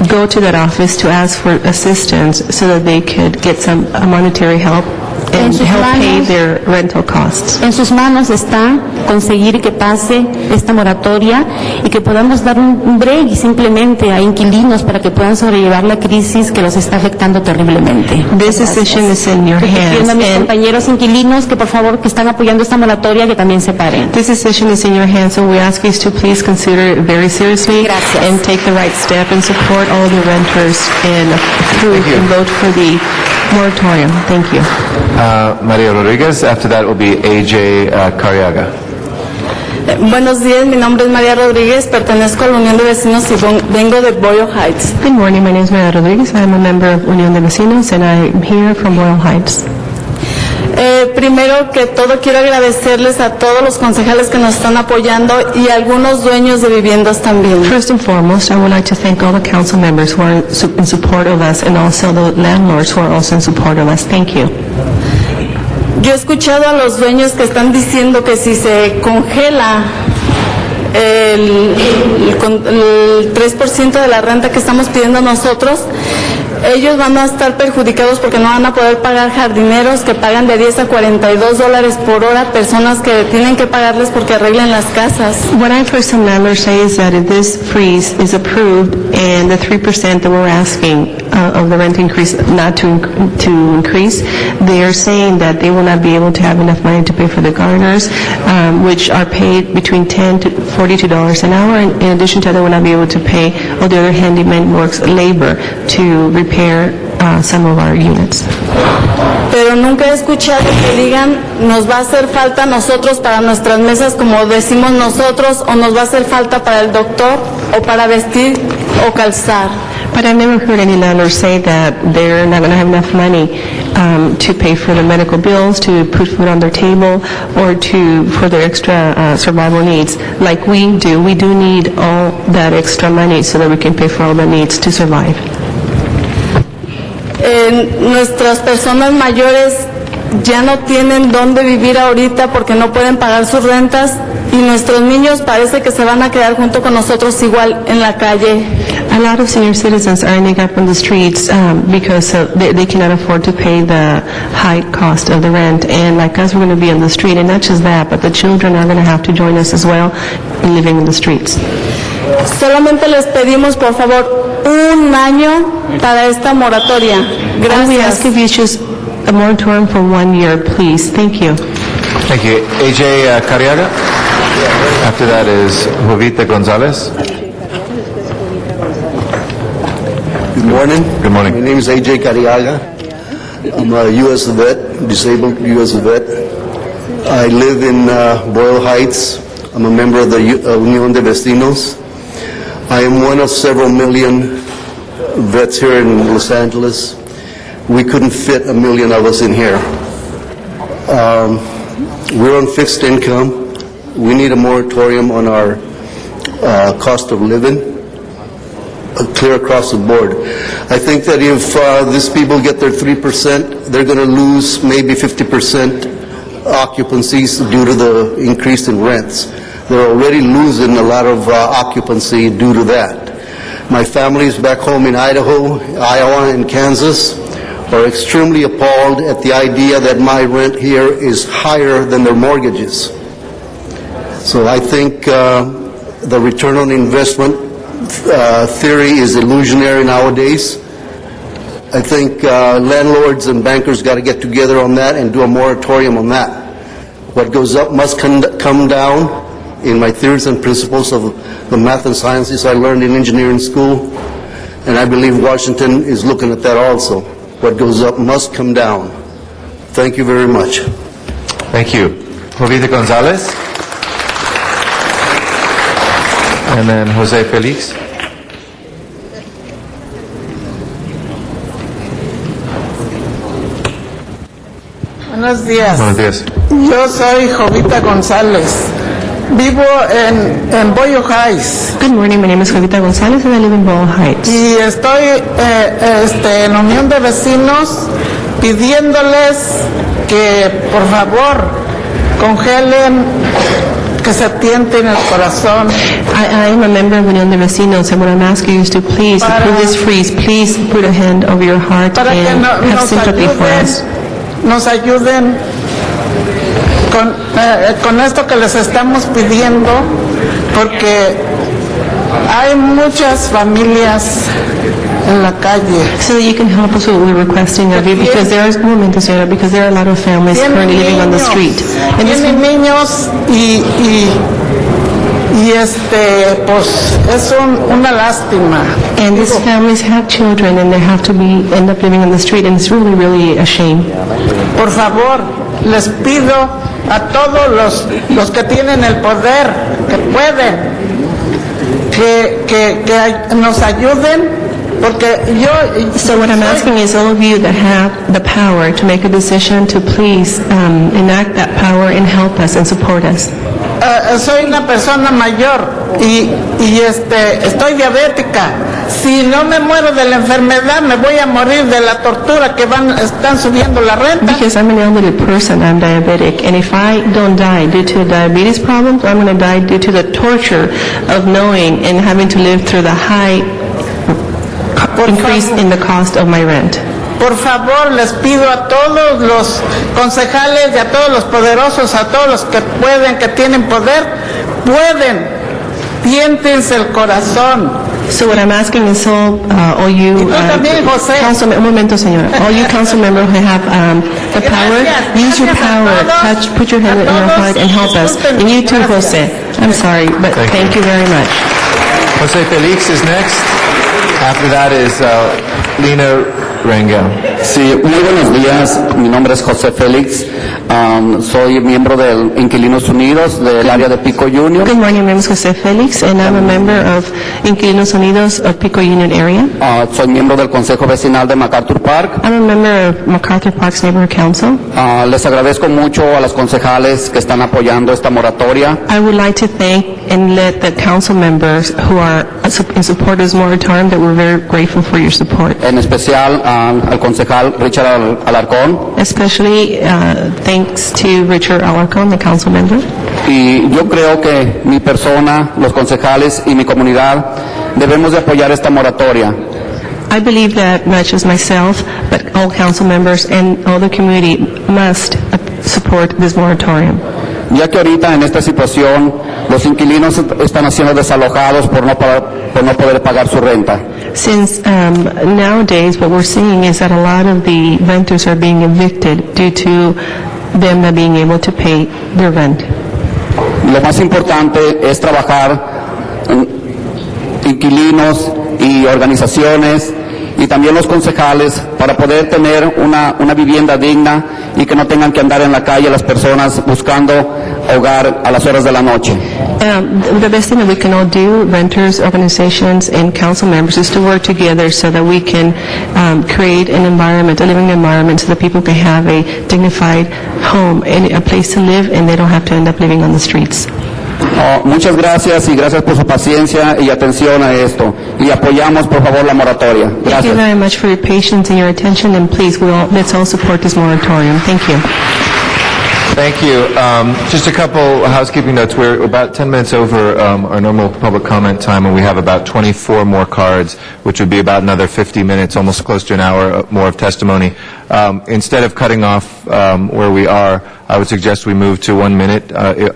go to that office to ask for assistance so that they could get some monetary help and help pay their rental costs. En sus manos está conseguir que pase esta moratoria y que podamos dar un break simplemente a inquilinos para que puedan sobrellevar la crisis que los está afectando terriblemente. This decision is in your hands. Pidiendo a mis compañeros inquilinos que por favor que están apoyando esta moratoria que también se paren. This decision is in your hands, so we ask you to please consider it very seriously and take the right step and support all the renters and approve and vote for the moratorium. Thank you. Maria Rodriguez. After that will be AJ Carriaga. Buenos días, mi nombre es María Rodríguez, pertenezco a la Unión de Vecinos y vengo de Boyle Heights. Good morning, my name is María Rodríguez. I am a member of Unión de Vecinos and I'm here from Boyle Heights. Primero que todo quiero agradecerles a todos los concejales que nos están apoyando y a algunos dueños de viviendas también. First and foremost, I would like to thank all the council members who are in support of us and also the landlords who are also in support of us. Thank you. Yo he escuchado a los dueños que están diciendo que si se congela el 3% de la renta que estamos pidiendo nosotros, ellos van a estar perjudicados porque no van a poder pagar jardineros que pagan de 10 a $42 por hora, personas que tienen que pagarles porque arreglan las casas. What I've heard some landlords say is that if this freeze is approved and the 3% that we're asking of the rent increase not to increase, they are saying that they will not be able to have enough money to pay for the gardeners, which are paid between $10 to $42 an hour. And in addition to that, they will not be able to pay all the other handyman works labor to repair some of our units. pero nunca he escuchado que digan nos va a hacer falta a nosotros para nuestras mesas como decimos nosotros, o nos va a hacer falta para el doctor o para vestir o calzar. But I've never heard any landlord say that they're not going to have enough money to pay for their medical bills, to put food on their table, or for their extra survival needs. Like we do need all that extra money so that we can pay for all the needs to survive. Nuestras personas mayores ya no tienen dónde vivir ahorita porque no pueden pagar sus rentas, y nuestros niños parece que se van a quedar junto con nosotros igual en la calle. A lot of senior citizens are ending up on the streets because they cannot afford to pay the high cost of the rent. And like us, we're going to be on the street. And not just that, but the children are going to have to join us as well in living in the streets. Solamente les pedimos, por favor, un año para esta moratoria. And we ask if you choose a moratorium for 1 year, please. Thank you. Thank you. AJ Carriaga. After that is Jovita Gonzalez. Good morning. Good morning. My name is AJ Carriaga. I'm a U.S. vet, disabled U.S. vet. I live in Boyle Heights. I'm a member of the Unión de Vecinos. I am one of several million vets here in Los Angeles. We couldn't fit 1 million of us in here. We're on fixed income. We need a moratorium on our cost of living, clear across the board. I think that if these people get their 3%, they're going to lose maybe 50% occupancies due to the increase in rents. They're already losing a lot of occupancy due to that. My family's back home in Idaho, Iowa, and Kansas are extremely appalled at the idea that my rent here is higher than their mortgages. So I think the return on investment theory is illusionary nowadays. I think landlords and bankers got to get together on that and do a moratorium on that. What goes up must come down. In my theories and principles of the math and sciences I learned in engineering school, and I believe Washington is looking at that also. What goes up must come down. Thank you very much. Thank you. Jovita Gonzalez. And then Jose Felix. Buenos días. Buenos días. Yo soy Jovita González. Vivo en Boyle Heights. Good morning, my name is Jovita Gonzalez and I live in Boyle Heights. Y estoy en Unión de Vecinos pidiéndoles que por favor congelen, que se tienten el corazón. I am a member of Unión de Vecinos, and what I'm asking you is to please, through this freeze, please put a hand over your heart and have sympathy for us. Nos ayuden con esto que les estamos pidiendo, porque hay muchas familias en la calle. So that you can help us with what we're requesting of you, because there are momentos, because there are a lot of families currently living on the street. And Tienen niños y pues es una lástima. And these families have children and they have to end up living on the street, and it's really, really a shame. Por favor, les pido a todos los que tienen el poder, que pueden, que nos ayuden, porque yo... So what I'm asking is all of you that have the power to make a decision to please enact that power and help us and support us. Soy una persona mayor y estoy diabética. Si no me muero de la enfermedad, me voy a morir de la tortura que están subiendo la renta. Because I'm an elderly person, I'm diabetic, and if I don't die due to diabetes problems, I'm going to die due to the torture of knowing and having to live through the high increase in the cost of my rent. Por favor, les pido a todos los concejales y a todos los poderosos, a todos los que pueden, que tienen poder, tiéntense el corazón. So what I'm asking is all you council, un momento, señora. All you council members who have the power, use your power, put your hand in your heart and help us. And you too, Jose. I'm sorry, but thank you very much. Jose Felix is next. After that is Lena Rangel. Sí, muy buenos días. Mi nombre es José Félix. Soy miembro de Inquilinos Unidos del área de Pico Union. Good morning, my name is Jose Felix, and I'm a member of Inquilinos Unidos of Pico Union area. Soy miembro del Consejo Vecinal de MacArthur Park. I'm a member of MacArthur Park's Neighborhood Council. Les agradezco mucho a las concejales que están apoyando esta moratoria. I would like to thank and let the council members who are in support of this moratorium that we're very grateful for your support. En especial al concejal Richard Alarcón. Especially thanks to Richard Alarcón, the council member. Y yo creo que mi persona, los concejales y mi comunidad debemos de apoyar esta moratoria. I believe that not just myself, but all council members and all the community must support this moratorium. Ya que ahorita en esta situación los inquilinos están siendo desalojados por no poder pagar su renta. Since nowadays what we're seeing is that a lot of the renters are being evicted due to them not being able to pay their rent. Lo más importante es trabajar inquilinos y organizaciones y también los concejales para poder tener una vivienda digna y que no tengan que andar en la calle las personas buscando hogar a las horas de la noche. The best thing that we can all do, renters, organizations, and council members, is to work together so that we can create an environment, a living environment, so that people can have a dignified home and a place to live, and they don't have to end up living on the streets. Muchas gracias y gracias por su paciencia y atención a esto. Y apoyamos, por favor, la moratoria. Gracias. Thank you very much for your patience and your attention, and please, let's all support this moratorium. Thank you. Thank you. Just a couple housekeeping notes. We're about 10 minutes over our normal public comment time, and we have about 24 more cards, which would be about another 50 minutes, almost close to an hour more of testimony. Instead of cutting off where we are, I would suggest we move to 1 minute.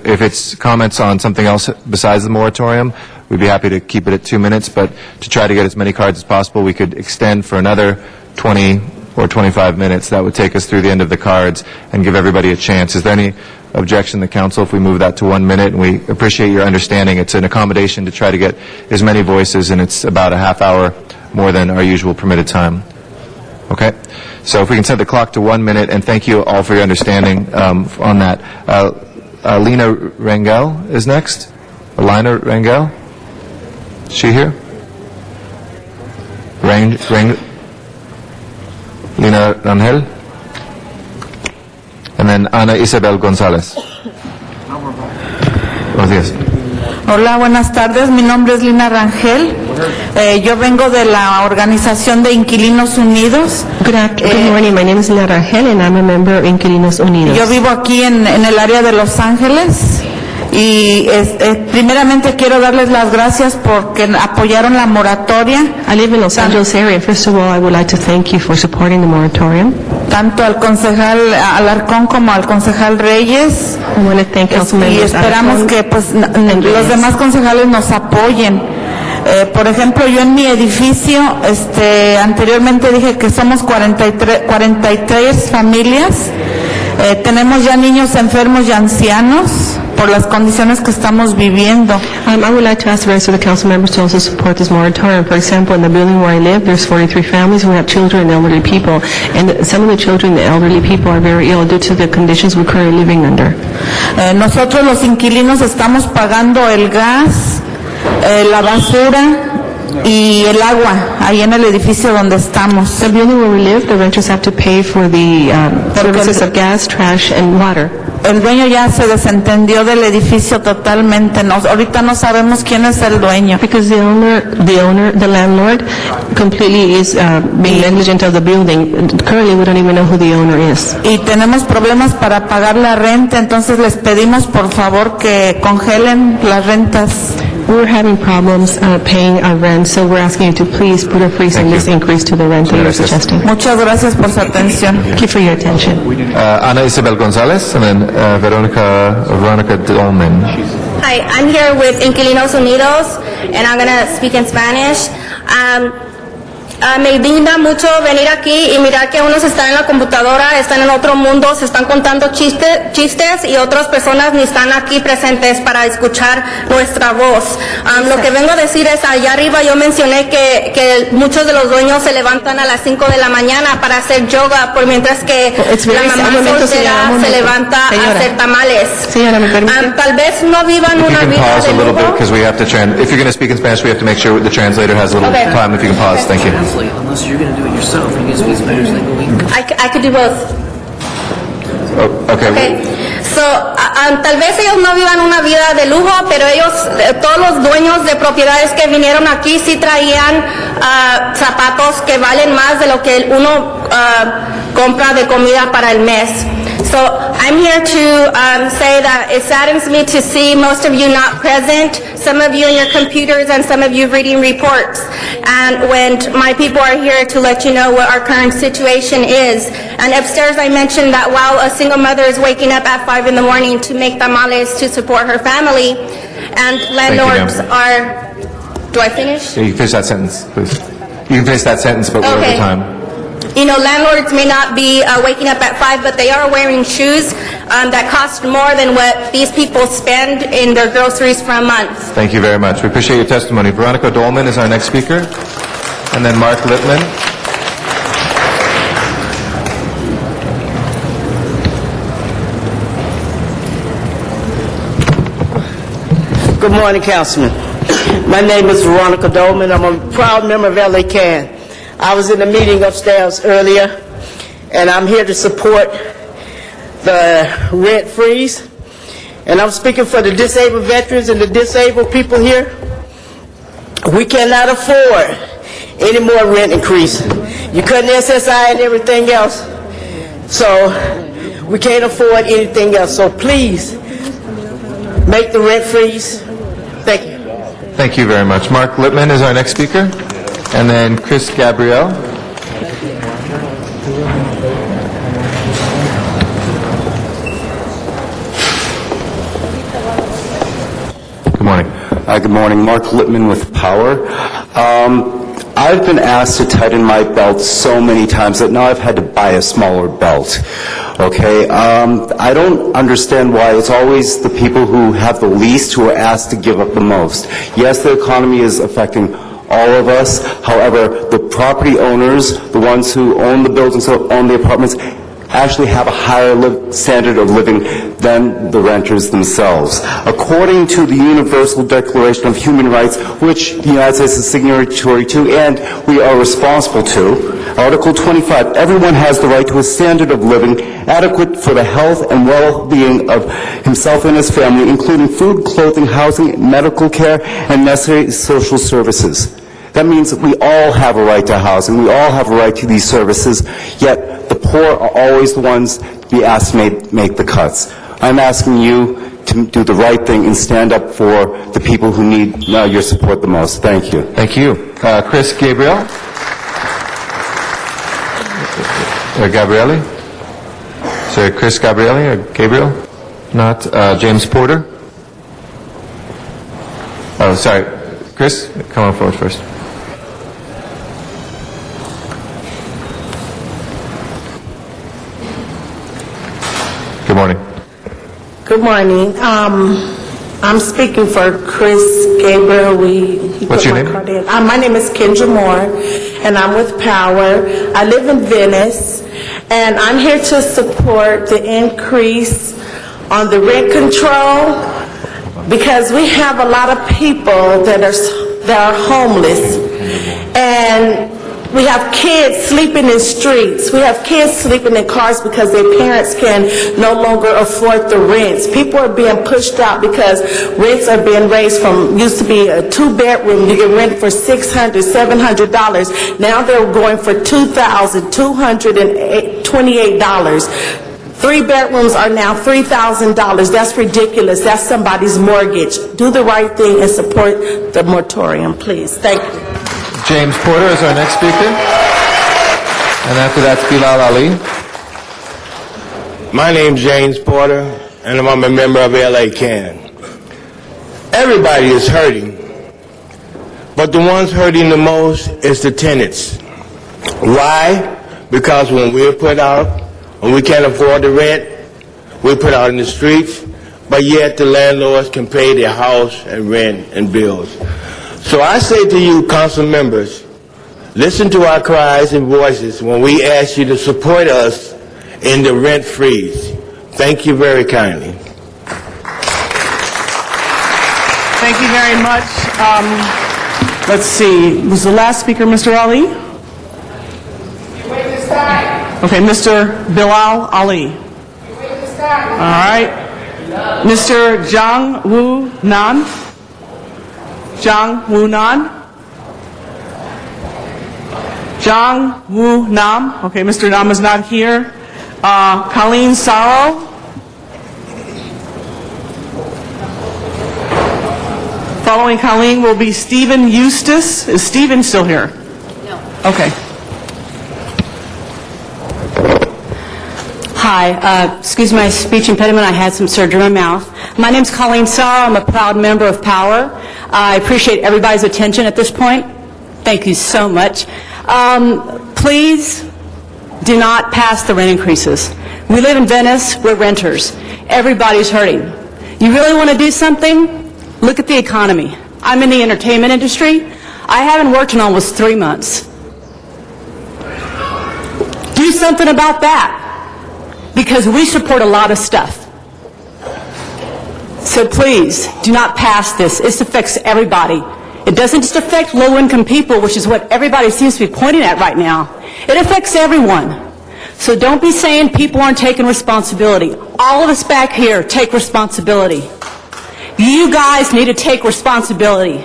If it's comments on something else besides the moratorium, we'd be happy to keep it at 2 minutes, but to try to get as many cards as possible, we could extend for another 20 or 25 minutes. That would take us through the end of the cards and give everybody a chance. Is there any objection to the council if we move that to 1 minute? And we appreciate your understanding. It's an accommodation to try to get as many voices, and it's about a half hour more than our usual permitted time. Okay? So if we can set the clock to 1 minute, and thank you all for your understanding on that. Lina Rangel is next. Alina Rangel? Is she here? Lina Rangel? And then Ana Isabel González. Buenos días. Hola, buenas tardes. Mi nombre es Lina Rangel. Yo vengo de la organización de Inquilinos Unidos. Good morning. My name is Lina Rangel, and I'm a member of Inquilinos Unidos. Yo vivo aquí en el área de Los Ángeles. Y primeramente quiero darles las gracias porque apoyaron la moratoria. I live in Los Angeles area. First of all, I would like to thank you for supporting the moratorium. Tanto al concejal Alarcón como al concejal Reyes. I want to thank council members. Y esperamos que pues los demás concejales nos apoyen. Por ejemplo, yo en mi edificio, anteriormente dije que somos 43 familias. Tenemos ya niños enfermos y ancianos por las condiciones que estamos viviendo. I would like to ask the rest of the council members to also support this moratorium. For example, in the building where I live, there's 43 families. We have children and elderly people, and some of the children and elderly people are very ill due to the conditions we're currently living under. Nosotros los inquilinos estamos pagando el gas, la basura y el agua ahí en el edificio donde estamos. The building where we live, the renters have to pay for the services of gas, trash, and water. El dueño ya se desentendió del edificio totalmente. Ahorita no sabemos quién es el dueño. Because the landlord, completely is being negligent of the building. Currently, we don't even know who the owner is. Y tenemos problemas para pagar la renta, entonces les pedimos por favor que congelen las rentas. We're having problems paying our rent, so we're asking you to please put a freeze on this increase to the rent that you're suggesting. Muchas gracias por su atención. Thank you for your attention. Ana Isabel González, and then Veronica Dolmen. Hi, I'm here with Inquilinos Unidos, and I'm going to speak in Spanish. Me indigna mucho venir aquí y mirar que unos están en la computadora, están en otro mundo, se están contando chistes y otras personas ni están aquí presentes para escuchar nuestra voz. Lo que vengo a decir es, allá arriba yo mencioné que muchos de los dueños se levantan a las 5 de la mañana para hacer yoga, por mientras que la mamá soltera se levanta a hacer tamales. Tal vez no vivan If you una can vida pause de a little bit, lujo. because we have to if you're going to speak in Spanish, we have to make sure the translator has a little Okay. time. If you can pause, thank you. Unless you're going to do it yourself, you can speak Spanish like a week. I could do both. Oh, okay. Okay. So, tal vez ellos no vivan una vida de lujo, pero ellos, todos los dueños de propiedades que vinieron aquí sí traían zapatos que valen más de lo que uno compra de comida para el mes. So I'm here to say that it saddens me to see most of you not present, some of you in your computers and some of you reading reports. And when my people are here to let you know what our current situation is. And upstairs I mentioned that while a single mother is waking up at 5 in the morning to make tamales to support her family, and landlords are... Do I finish? Yeah, you can finish that sentence, please. You can finish that sentence, but we're over Okay. time. You know, landlords may not be waking up at 5, but they are wearing shoes that cost more than what these people spend in their groceries for a month. Thank you very much. We appreciate your testimony. Veronica Dolman is our next speaker, and then Mark Lippman. Good morning, Councilman. My name is Veronica Dolman. I'm a proud member of LA CAN. I was in the meeting upstairs earlier, and I'm here to support the rent freeze. And I'm speaking for the disabled veterans and the disabled people here. We cannot afford any more rent increase. You cut the SSI and everything else, so we can't afford anything else. So please, make the rent freeze. Thank you. Thank you very much. Mark Lippman is our next speaker, and then Chris Gabrielle. Good morning. Good morning. Mark Lippman with Power. I've been asked to tighten my belt so many times that now I've had to buy a smaller belt. Okay? I don't understand why it's always the people who have the least who are asked to give up the most. Yes, the economy is affecting all of us. However, the property owners, the ones who own the buildings, who own the apartments, actually have a higher standard of living than the renters themselves. According to the Universal Declaration of Human Rights, which the United States is signatory to and we are responsible to, Article 25, everyone has the right to a standard of living adequate for the health and well-being of himself and his family, including food, clothing, housing, medical care, and necessary social services. That means that we all have a right to housing, we all have a right to these services, yet the poor are always the ones to be asked to make the cuts. I'm asking you to do the right thing and stand up for the people who need your support the most. Thank you. Thank you. Chris Gabrielle? Gabrielli? Sorry, Chris Gabrielli or Gabriel? Not. James Porter? Oh, sorry. Chris, come on forward first. Good morning. Good morning. I'm speaking for Chris Gabriel. What's your name? My name is Kendra Moore, and I'm with Power. I live in Venice, and I'm here to support the increase on the rent control because we have a lot of people that are homeless, and we have kids sleeping in streets. We have kids sleeping in cars because their parents can no longer afford the rents. People are being pushed out because rents are being raised from, used to be a 2-bedroom, you get rent for $600, $700. Now they're going for $2,228. 3 bedrooms are now $3,000. That's ridiculous. That's somebody's mortgage. Do the right thing and support the moratorium, please. Thank you. James Porter is our next speaker. And after that's Bilal Ali. My name's James Porter, and I'm a member of LA CAN. Everybody is hurting, but the ones hurting the most is the tenants. Why? Because when we can't afford the rent, we put out in the streets, but yet the landlords can pay their house and rent and bills. So I say to you, council members, listen to our cries and voices when we ask you to support us in the rent freeze. Thank you very kindly. Thank you very much. Let's see, was the last speaker Mr. Ali? Okay, Mr. Bilal Ali. All right. Mr. Zhang Wu Nan. Zhang Wu Nan. Zhang Wu Nam. Okay, Mr. Nam is not here. Colleen Sorrow. Following Colleen will be Stephen Eustace. Is Stephen still here? No. Okay. Hi, excuse my speech impediment. I had some surgery in my mouth. My name's Colleen Sorrow. I'm a proud member of Power. I appreciate everybody's attention at this point. Thank you so much. Please do not pass the rent increases. We live in Venice. We're renters. Everybody's hurting. You really want to do something? Look at the economy. I'm in the entertainment industry. I haven't worked in almost 3 months. Do something about that, because we support a lot of stuff. So please, do not pass this. This affects everybody. It doesn't just affect low-income people, which is what everybody seems to be pointing at right now. It affects everyone. So don't be saying people aren't taking responsibility. All of us back here take responsibility. You guys need to take responsibility.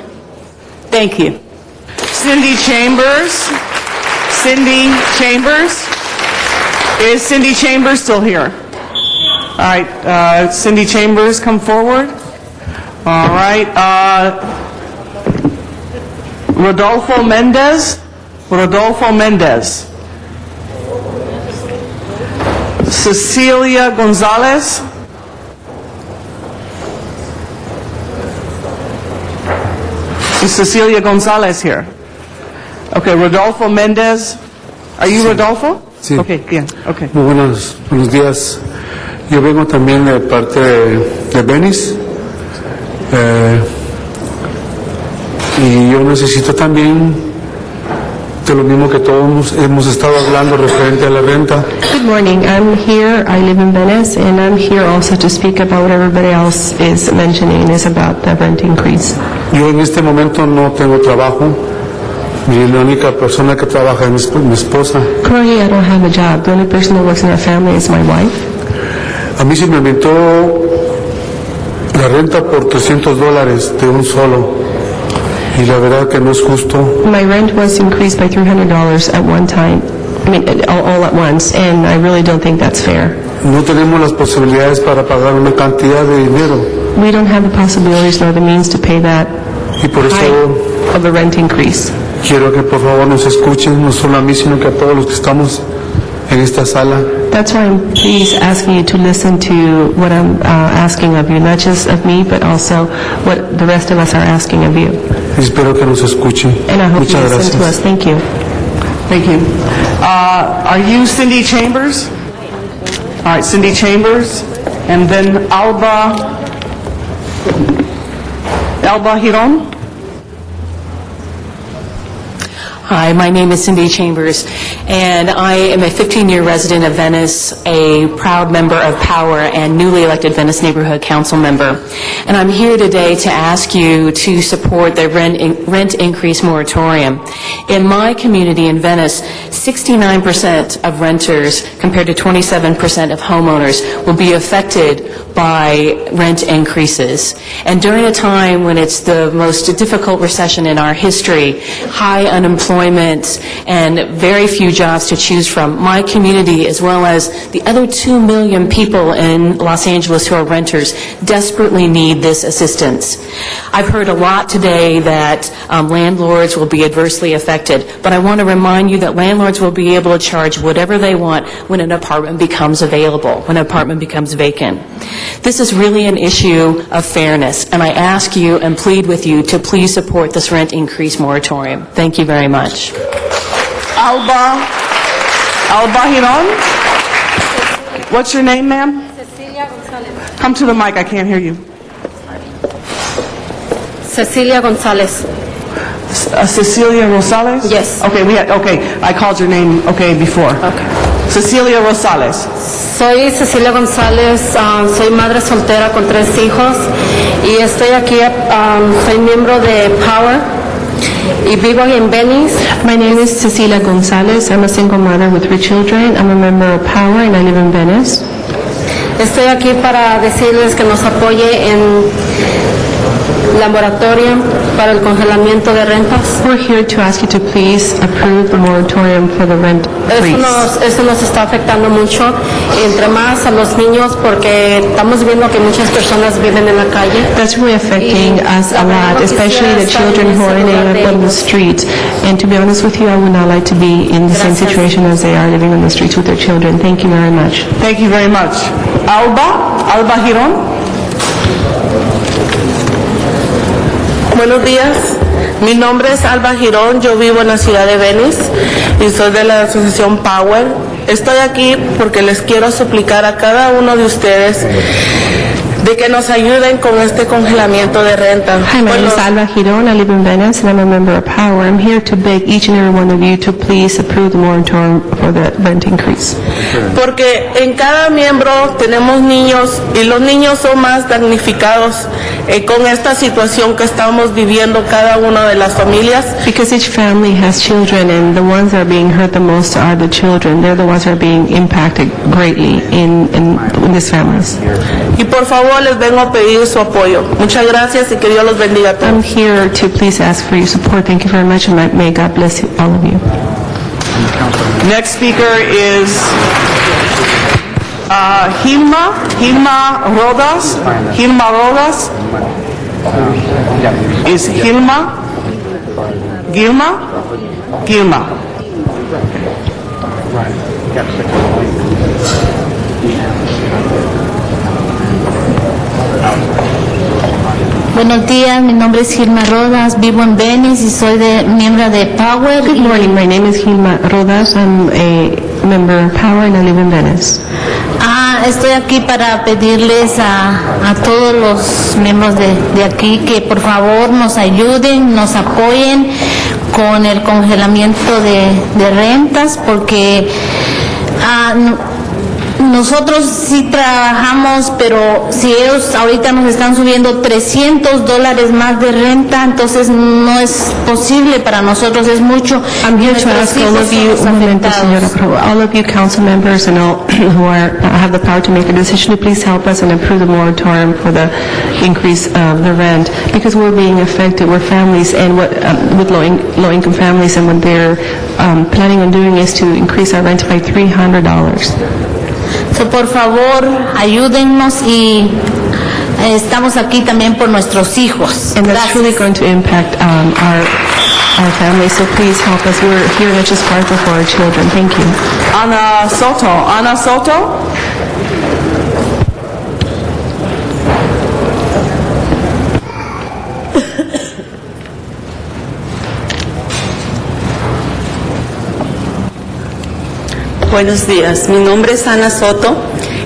Thank you. Cindy Chambers. Cindy Chambers. Is Cindy Chambers still here? All right, Cindy Chambers, come forward. All right, Rodolfo Mendez. Rodolfo Mendez. Cecilia Gonzalez. Is Cecilia Gonzalez here? Okay, Rodolfo Mendez. Are you Rodolfo? Sí. Okay, bien, okay. Muy buenos días. Yo vengo también de parte de Venice. Y yo necesito también de lo mismo que todos hemos estado hablando referente a la renta. Good morning. I'm here. I live in Venice, and I'm here also to speak about what everybody else is mentioning is about the rent increase. Yo en este momento no tengo trabajo. La única persona que trabaja es mi esposa. Currently, I don't have a job. The only person that works in our family is my wife. A mí se me aumentó la renta por $300 de un solo. Y la verdad que no es justo. My rent was increased by $300 at one time. I mean, all at once, and I really don't think that's fair. No tenemos las posibilidades para pagar una cantidad de dinero. We don't have the possibilities nor the means to pay that Y por eso high of a rent increase. quiero que por favor nos escuchen, no solo a mí, sino que a todos los que estamos en esta sala. That's why I'm please asking you to listen to what I'm asking of you, not just of me, but also what the rest of us are asking of you. Y espero que nos escuchen. And I hope Muchas you listen to gracias. us. Thank you. Thank you. Are you Cindy Chambers? All right, Cindy Chambers. And then Alba Giron. Hi, my name is Cindy Chambers, and I am a 15-year resident of Venice, a proud member of Power, and newly elected Venice Neighborhood Council member. And I'm here today to ask you to support the rent increase moratorium. In my community in Venice, 69% of renters, compared to 27% of homeowners, will be affected by rent increases. And during a time when it's the most difficult recession in our history, high unemployment, and very few jobs to choose from, my community, as well as the other 2 million people in Los Angeles who are renters, desperately need this assistance. I've heard a lot today that landlords will be adversely affected, but I want to remind you that landlords will be able to charge whatever they want when an apartment becomes available, when an apartment becomes vacant. This is really an issue of fairness, and I ask you and plead with you to please support this rent increase moratorium. Thank you very much. Alba Giron? What's your name, ma'am? Cecilia González. Come to the mic, I can't hear you. Cecilia González. Cecilia Rosales? Yes. Okay, I called your name, before. Okay. Cecilia Rosales. Soy Cecilia González, soy madre soltera con 3 hijos y estoy aquí, soy miembro de Power y vivo en Venice. My name is Cecilia Gonzalez. I'm a single mother with 3 children. I'm a member of Power and I live in Venice. Estoy aquí para decirles que nos apoye en la moratoria para el congelamiento de rentas. We're here to ask you to please approve the moratorium for the rent freeze. Eso nos está afectando mucho, entre más a los niños, porque estamos viendo que muchas personas viven en la calle. That's really affecting us a lot, especially the children who are living on the streets. And to be honest with you, I would not like to be in the same situation as they are living on the streets with their children. Thank you very much. Thank you very much. Alba Giron? Buenos días, mi nombre es Alba Girón, yo vivo en la ciudad de Venice y soy de la asociación Power. Estoy aquí porque les quiero suplicar a cada uno de ustedes de que nos ayuden con este congelamiento de renta. Hi, my name is Alba Giron. I live in Venice and I'm a member of Power. I'm here to beg each and every one of you to please approve the moratorium for the rent increase. Porque en cada miembro tenemos niños y los niños son más damnificados con esta situación que estamos viviendo cada una de las familias. Because each family has children and the ones that are being hurt the most are the children. They're the ones that are being impacted greatly in these families. Y por favor les vengo a pedir su apoyo. Muchas gracias y que Dios los bendiga a todos. I'm here to please ask for your support. Thank you very much and may God bless you, all of you. Next speaker is Hilma Rodas. Hilma Rodas. Is Hilma? Gilma? Buenos días, mi nombre es Gilma Rodas, vivo en Venice y soy miembro de Power. Good morning, my name is Gilma Rodas. I'm a member of Power and I live in Venice. Estoy aquí para pedirles a todos los miembros de aquí que por favor nos ayuden, nos apoyen con el congelamiento de rentas porque nosotros sí trabajamos, pero si ellos ahorita nos están subiendo $300 más de renta, entonces no es posible para nosotros, es mucho. I'm here to ask all of you, all of you council members and all who have the power to make a decision to please help us and approve the moratorium for the increase of the rent, because we're being affected, we're families and with low-income families, and what they're planning on doing is to increase our rent by $300. So, por favor, ayúdennos y estamos aquí también por nuestros hijos. And that's really going to impact our families, so please help us. We're here not just part for our children. Thank you. Ana Soto? Buenos días, mi nombre es Ana Soto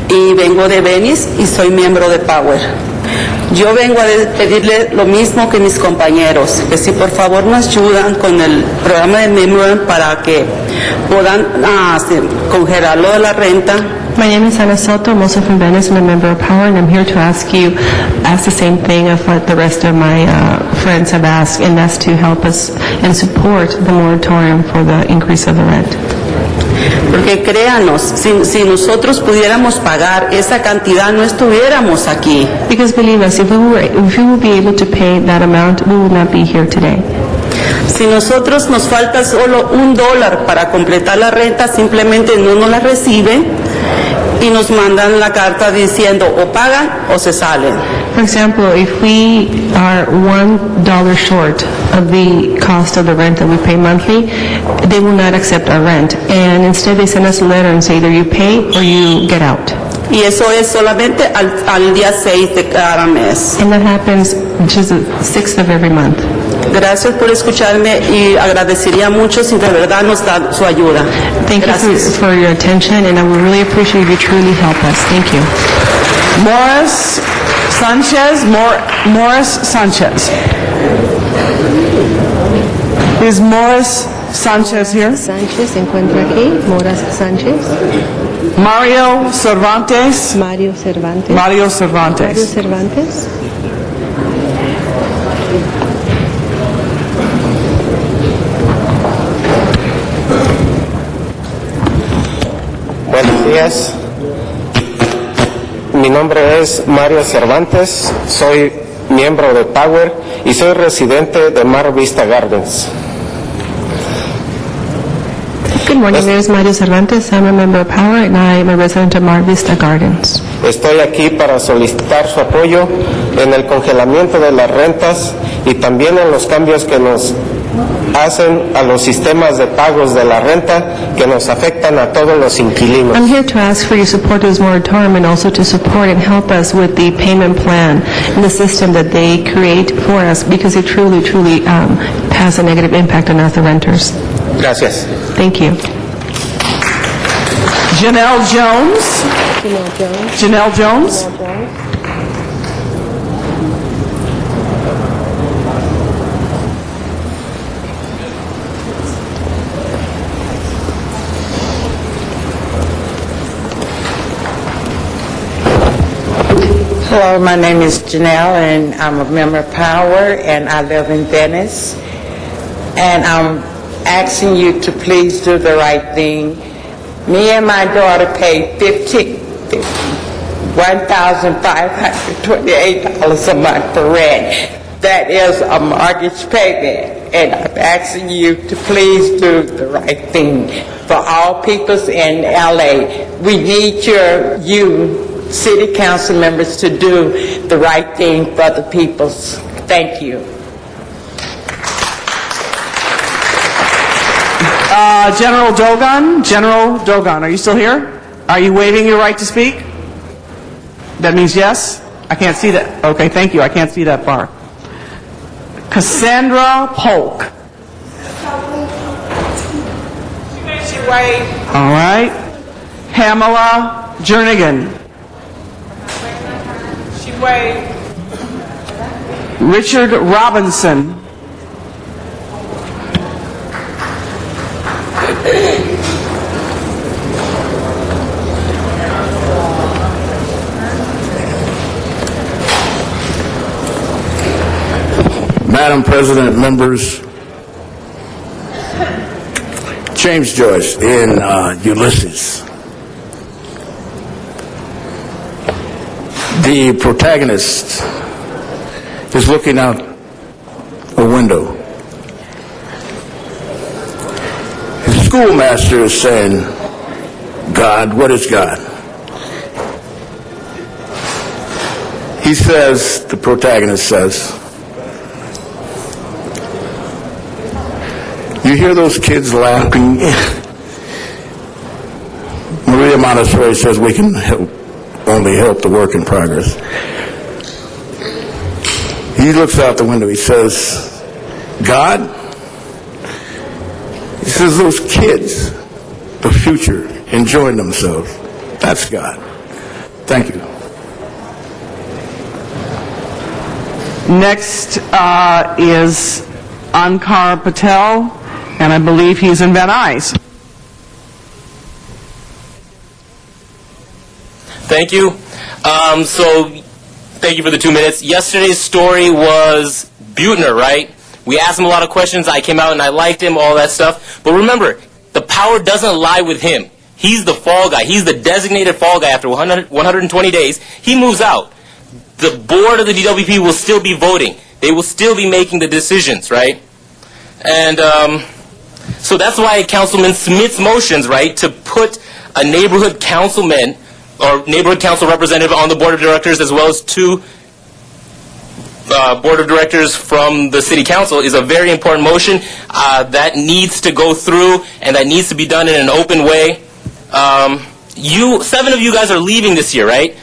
y vengo de Venice y soy miembro de Power. Yo vengo a pedirle lo mismo que mis compañeros, que si por favor nos ayudan con el programa de Memorial para que puedan congelar lo de la renta. My name is Ana Soto. I'm also from Venice and a member of Power, and I'm here to ask the same thing of what the rest of my friends have asked, and that's to help us and support the moratorium for the increase of the rent. Porque créanos, si nosotros pudiéramos pagar esa cantidad, no estuviéramos aquí. Because believe us, if we would be able to pay that amount, we would not be here today. Si nosotros nos falta solo $1 para completar la renta, simplemente no nos la reciben y nos mandan la carta diciendo o pagan o se salen. For example, if we are $1 short of the cost of the rent that we pay monthly, they will not accept our rent. And instead they send us a letter and say either you pay or you get out. Y eso es solamente al día 6 de cada mes. And that happens just the 6th of every month. Gracias por escucharme y agradecería mucho si de verdad nos da su ayuda. Thank you for your attention, and I would really appreciate if you truly help us. Thank you. Morris Sanchez. Is Morris Sanchez here? Sánchez se encuentra aquí. Moras Sánchez. Mario Cervantes. Mario Cervantes. Mario Cervantes. Mario Cervantes. Buenos días. Mi nombre es Mario Cervantes, soy miembro de Power y soy residente de Mar Vista Gardens. Good morning, my name is Mario Cervantes. I'm a member of Power, and I am a resident of Mar Vista Gardens. Estoy aquí para solicitar su apoyo en el congelamiento de las rentas y también en los cambios que nos hacen a los sistemas de pagos de la renta que nos afectan a todos los inquilinos. I'm here to ask for your support to this moratorium and also to support and help us with the payment plan and the system that they create for us, because it truly has a negative impact on us, the renters. Gracias. Thank you. Janelle Jones. Janelle Jones. Hello, my name is Janelle, and I'm a member of Power, and I live in Venice. And I'm asking you to please do the right thing. Me and my daughter paid $1,528 a month for rent. That is a mortgage payment, and I'm asking you to please do the right thing for all peoples in LA. We need you city council members to do the right thing for the peoples. Thank you. General Dogon. General Dogon, are you still here? Are you waiving your right to speak? That means yes? I can't see that. Okay, thank you. I can't see that far. Cassandra Polk. All right. Pamela Jernigan. Richard Robinson. Madam President, members, James Joyce in Ulysses. The protagonist is looking out a window. His schoolmaster is saying, God, what is God? He says, the protagonist says, you hear those kids laughing? Maria Montessori says we can only help the work in progress. He looks out the window, he says, God? He says, those kids, the future, enjoying themselves. That's God. Thank you. Next is Ankar Patel, and I believe he's in Van Nuys. Thank you. Thank you for the 2 minutes. Yesterday's story was Buettner, right? We asked him a lot of questions. I came out and I liked him, all that stuff. But remember, the power doesn't lie with him. He's the fall guy. He's the designated fall guy after 120 days. He moves out. The board of the DWP will still be voting. They will still be making the decisions, right? And so that's why Councilman submits motions, right, to put a neighborhood councilman or neighborhood council representative on the board of directors, as well as 2 board of directors from the city council, is a very important motion that needs to go through and that needs to be done in an open way. 7 of you guys are leaving this year, right?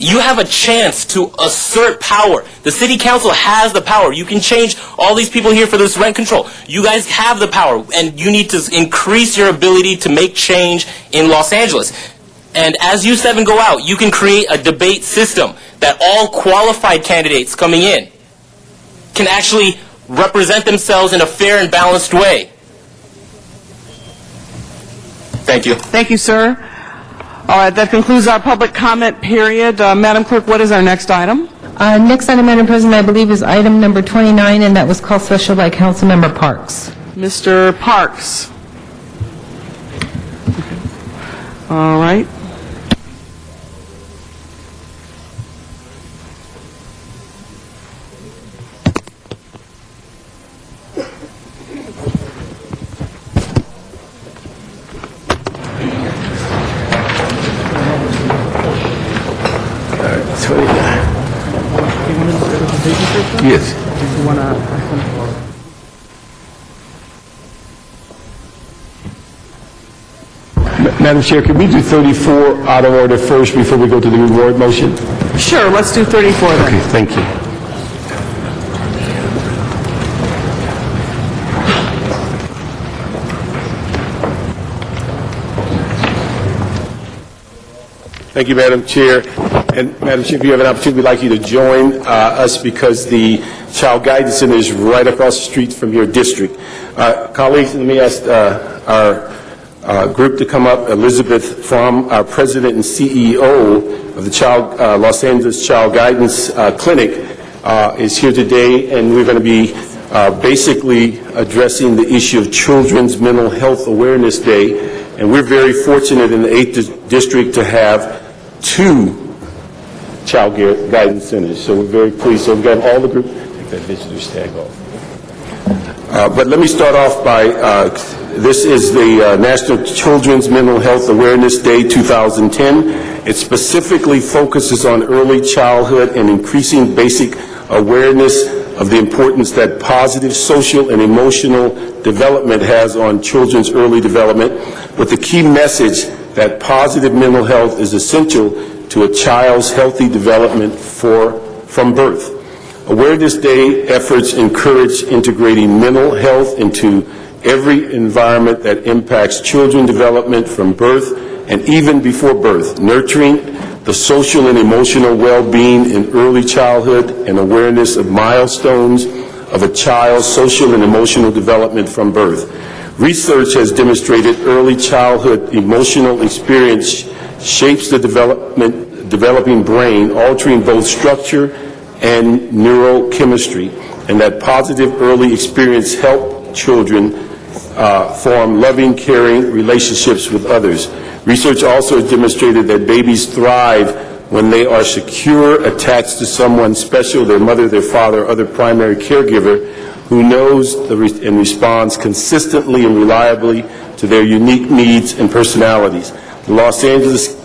You have a chance to assert power. The city council has the power. You can change all these people here for this rent control. You guys have the power, and you need to increase your ability to make change in Los Angeles. And as you seven go out, you can create a debate system that all qualified candidates coming in can actually represent themselves in a fair and balanced way. Thank you. Thank you, sir. All right, that concludes our public comment period. Madam Clerk, what is our next item? Next item, Madam President, I believe is item number 29, and that was called special by Councilmember Parks. Mr. Parks. All right. Yes. Madam Chair, could we do 34 out of order first before we go to the reward motion? Sure, let's do 34 then. Okay, thank you. Thank you, Madam Chair. And Madam Chair, if you have an opportunity, we'd like you to join us because the Child Guidance Center is right across the street from your district. Colleagues, let me ask our group to come up. Elizabeth Fromm, our President and CEO of the Los Angeles Child Guidance Clinic, is here today, and we're going to be basically addressing the issue of Children's Mental Health Awareness Day. And we're very fortunate in the 8th District to have 2 child guidance centers. So we're very pleased. So we've got all the group. Take that visitor's tag off. But let me start off by, this is the National Children's Mental Health Awareness Day 2010. It specifically focuses on early childhood and increasing basic awareness of the importance that positive social and emotional development has on children's early development, with the key message that positive mental health is essential to a child's healthy development from birth. Awareness Day efforts encourage integrating mental health into every environment that impacts children's development from birth and even before birth, nurturing the social and emotional well-being in early childhood and awareness of milestones of a child's social and emotional development from birth. Research has demonstrated early childhood emotional experience shapes the developing brain, altering both structure and neurochemistry, and that positive early experience help children form loving, caring relationships with others. Research also has demonstrated that babies thrive when they are secure, attached to someone special, their mother, their father, or other primary caregiver, who knows and responds consistently and reliably to their unique needs and personalities. The Los Angeles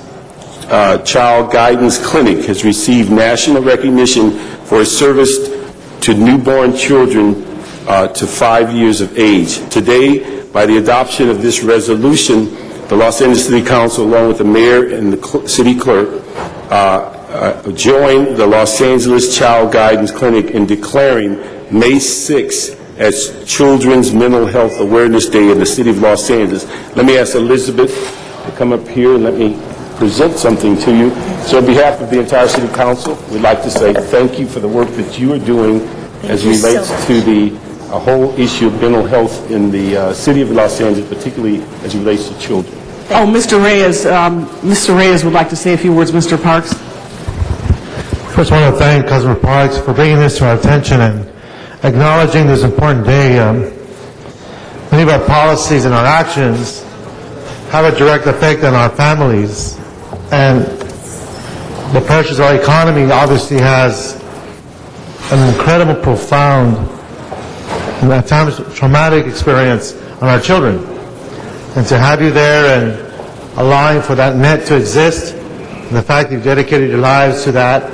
Child Guidance Clinic has received national recognition for its service to newborn children to 5 years of age. Today, by the adoption of this resolution, the Los Angeles City Council, along with the mayor and the city clerk, joined the Los Angeles Child Guidance Clinic in declaring May 6 as Children's Mental Health Awareness Day in the city of Los Angeles. Let me ask Elizabeth to come up here and let me present something to you. So on behalf of the entire city council, we'd like to say thank you for the work that you are doing as it relates to the whole issue of mental health in the city of Los Angeles, particularly as it relates to children. Oh, Mr. Reyes would like to say a few words. Mr. Parks. First, I want to thank Councilman Parks for bringing this to our attention and acknowledging this important day. Many of our policies and our actions have a direct effect on our families, and the pressures of our economy obviously has an incredible, profound, and at times traumatic experience on our children. And to have you there and allowing for that net to exist, and the fact that you've dedicated your lives to that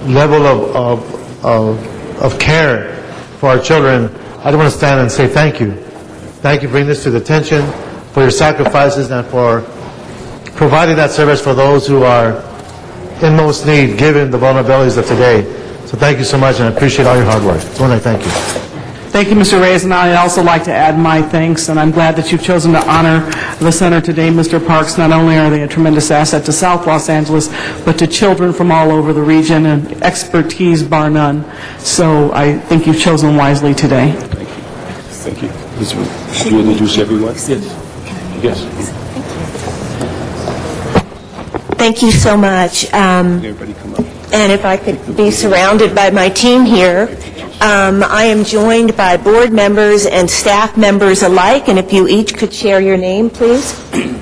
level of care for our children, I just want to stand and say thank you. Thank you for bringing this to the attention, for your sacrifices, and for providing that service for those who are in most need, given the vulnerabilities of today. So thank you so much, and I appreciate all your hard work. So I want to thank you. Thank you, Mr. Reyes, and I'd also like to add my thanks, and I'm glad that you've chosen to honor the center today, Mr. Parks. Not only are they a tremendous asset to South Los Angeles, but to children from all over the region, and expertise bar none. So I think you've chosen wisely today. Thank you. Should you introduce everyone? Yes. Thank you so much. Everybody come up. And if I could be surrounded by my team here, I am joined by board members and staff members alike, and if you each could share your name, please.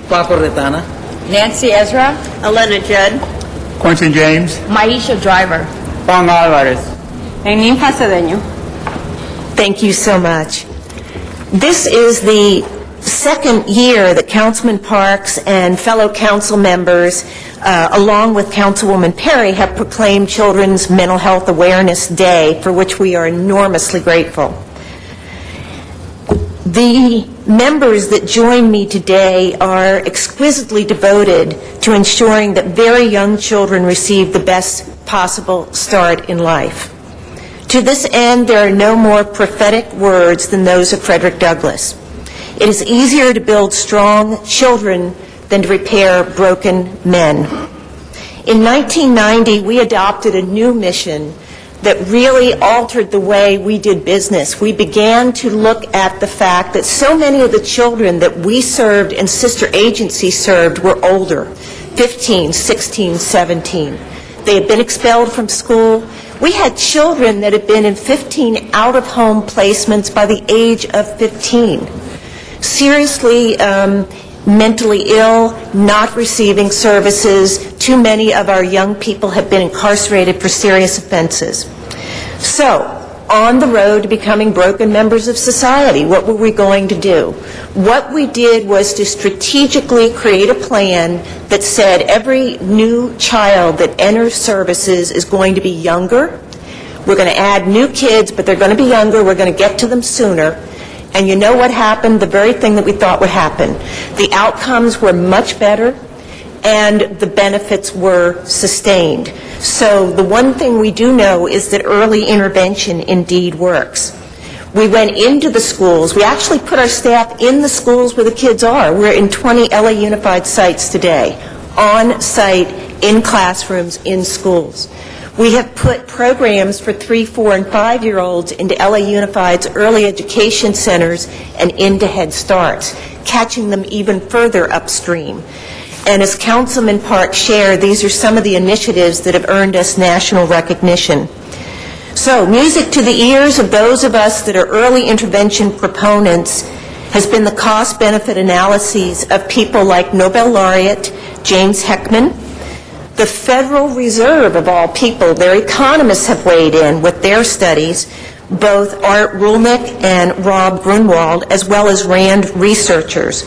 Paco Retana. Nancy Ezra. Elena Judd. Quentin James. Maisha Driver. Juan Alvarez. And Ninfa Cedeño. Thank you so much. This is the second year that Councilman Parks and fellow council members, along with Councilwoman Perry, have proclaimed Children's Mental Health Awareness Day, for which we are enormously grateful. The members that join me today are exquisitely devoted to ensuring that very young children receive the best possible start in life. To this end, there are no more prophetic words than those of Frederick Douglass. It is easier to build strong children than to repair broken men. In 1990, we adopted a new mission that really altered the way we did business. We began to look at the fact that so many of the children that we served and sister agencies served were older, 15, 16, 17. They had been expelled from school. We had children that had been in 15 out-of-home placements by the age of 15. Seriously mentally ill, not receiving services. Too many of our young people have been incarcerated for serious offenses. So, on the road to becoming broken members of society, what were we going to do? What we did was to strategically create a plan that said every new child that enters services is going to be younger. We're going to add new kids, but they're going to be younger. We're going to get to them sooner. And you know what happened? The very thing that we thought would happen. The outcomes were much better, and the benefits were sustained. So the one thing we do know is that early intervention indeed works. We went into the schools. We actually put our staff in the schools where the kids are. We're in 20 LA Unified sites today, on site, in classrooms, in schools. We have put programs for 3, 4, and 5-year-olds into LA Unified's early education centers and into Head Starts, catching them even further upstream. And as Councilman Parks shared, these are some of the initiatives that have earned us national recognition. So, music to the ears of those of us that are early intervention proponents has been the cost-benefit analyses of people like Nobel laureate James Heckman. The Federal Reserve, of all people, their economists have weighed in with their studies, both Art Rulnick and Rob Grunwald, as well as RAND researchers,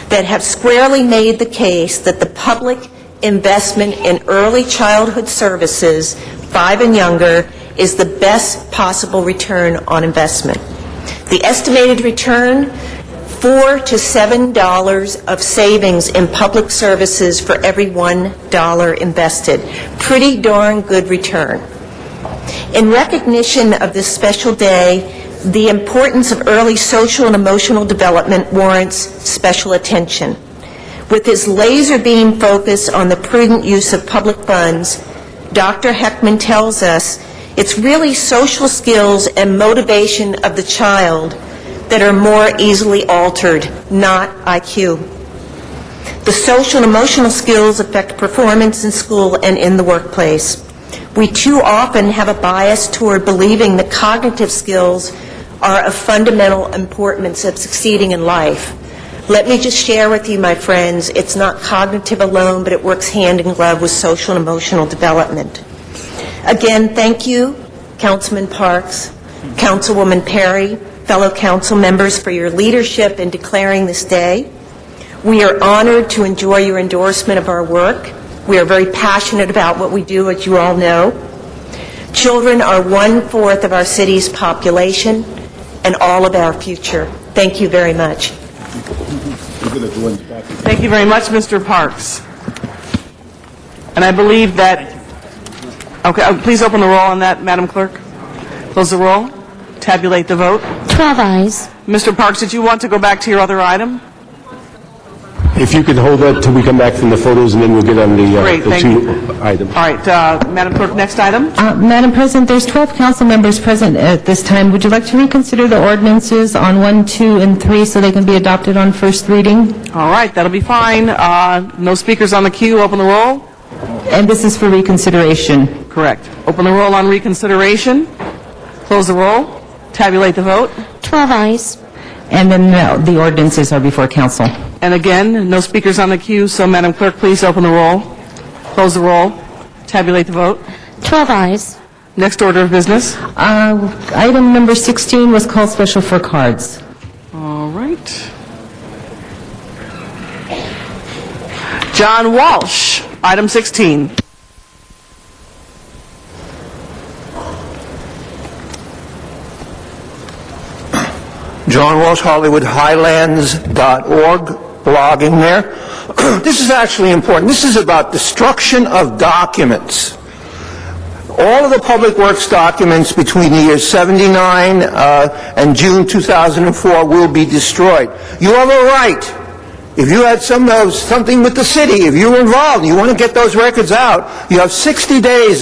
that have squarely made the case that the public investment in early childhood services, 5 and younger, is the best possible return on investment. The estimated return, $4 to $7 of savings in public services for every $1 invested. Pretty darn good return. In recognition of this special day, the importance of early social and emotional development warrants special attention. With his laser beam focus on the prudent use of public funds, Dr. Heckman tells us it's really social skills and motivation of the child that are more easily altered, not IQ. The social and emotional skills affect performance in school and in the workplace. We too often have a bias toward believing that cognitive skills are of fundamental importance of succeeding in life. Let me just share with you, my friends, it's not cognitive alone, but it works hand in glove with social and emotional development. Again, thank you, Councilman Parks, Councilwoman Perry, fellow council members, for your leadership in declaring this day. We are honored to enjoy your endorsement of our work. We are very passionate about what we do, as you all know. Children are 1/4 of our city's population and all of our future. Thank you very much. Thank you very much, Mr. Parks. And I believe that Okay, please open the roll on that, Madam Clerk. Close the roll. Tabulate the vote. 12 ayes. Mr. Parks, did you want to go back to your other item? If you could hold that till we come back from the photos, and then we'll get on Great, the thank two you. items. All right, Madam Clerk, next item. Madam President, there's 12 council members present at this time. Would you like to reconsider the ordinances on 1, 2, and 3 so they can be adopted on first reading? All right, that'll be fine. No speakers on the queue. Open the roll. And this is for reconsideration. Correct. Open the roll on reconsideration. Close the roll. Tabulate the vote. 12 ayes. And then the ordinances are before council. And again, no speakers on the queue, so Madam Clerk, please open the roll. Close the roll. Tabulate the vote. 12 ayes. Next order of business. Item number 16 was called special for cards. All right. John Walsh, item 16. John Walsh, HollywoodHighlands.org, blogging there. This is actually important. This is about destruction of documents. All of the Public Works documents between the years 79 and June 2004 will be destroyed. You have a right. If you had something with the city, if you were involved, you want to get those records out, you have 60 days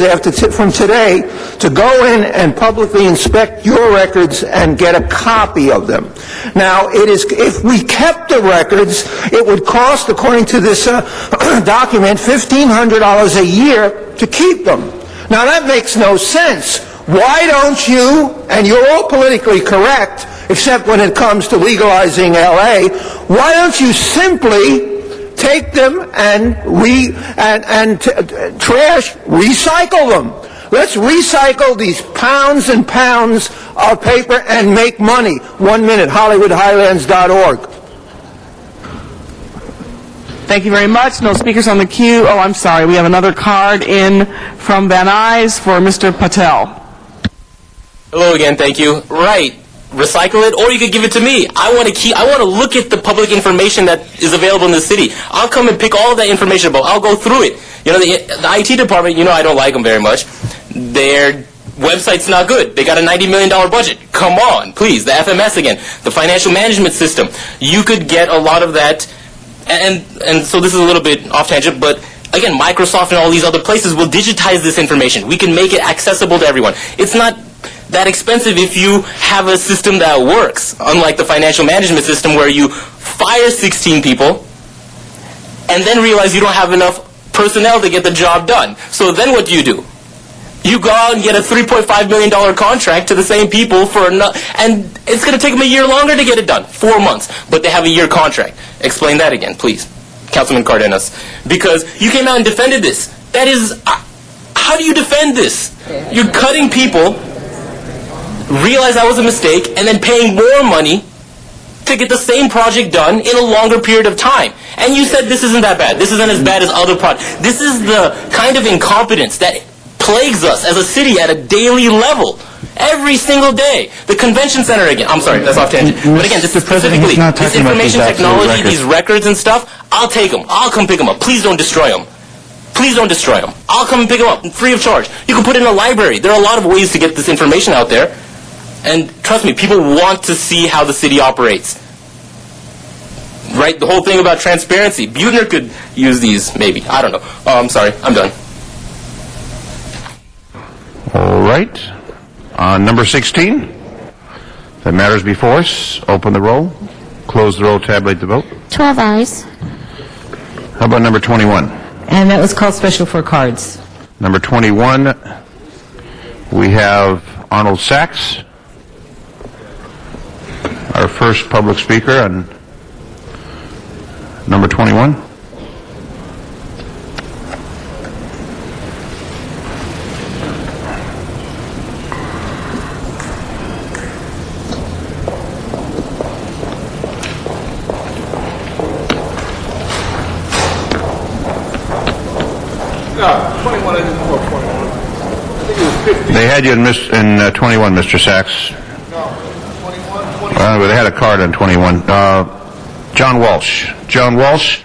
from today to go in and publicly inspect your records and get a copy of them. Now, if we kept the records, it would cost, according to this document, $1,500 a year to keep them. Now, that makes no sense. Why don't you, and you're all politically correct, except when it comes to legalizing L.A., why don't you simply take them and recycle them? Let's recycle these pounds and pounds of paper and make money. 1 minute, HollywoodHighlands.org. Thank you very much. No speakers on the queue. Oh, I'm sorry. We have another card in from Van Nuys for Mr. Patel. Hello again, thank you. Right. Recycle it, or you could give it to me. I want to look at the public information that is available in the city. I'll come and pick all of that information up. I'll go through it. You know, the IT department, I don't like them very much. Their website's not good. They got a $90 million budget. Come on, please. The FMS again. The financial management system. You could get a lot of that, and so this is a little bit off tangent, but again, Microsoft and all these other places will digitize this information. We can make it accessible to everyone. It's not that expensive if you have a system that works, unlike the financial management system where you fire 16 people and then realize you don't have enough personnel to get the job done. So then what do? You go out and get a $3.5 million contract to the same people and it's going to take them a year longer to get it done, 4 months, but they have a year contract. Explain that again, please, Councilman Cardenas, because you came out and defended this. That is, how do you defend this? You're cutting people, realize that was a mistake, and then paying more money to get the same project done in a longer period of time. And you said this isn't that bad. This isn't as bad as other projects. This is the kind of incompetence that plagues us as a city at a daily level. Every single day. The convention center again. I'm sorry, that's off tangent. But again, this specifically, this information technology, these records and stuff, I'll take them. I'll come pick them up. Please don't destroy them. Please don't destroy them. I'll come and pick them up free of charge. You can put it in a library. There are a lot of ways to get this information out there. And trust me, people want to see how the city operates. Right? The whole thing about transparency. Buettner could use these, maybe. I don't know. Oh, I'm sorry. I'm done. All right. Number 16. That matters before us. Open the roll. Close the roll. Tabulate the vote. 12 ayes. How about number 21? And that was called special for cards. Number 21, we have Arnold Sachs, our first public speaker on number 21. They had you in 21, Mr. Sachs. They had a card on 21. John Walsh. John Walsh.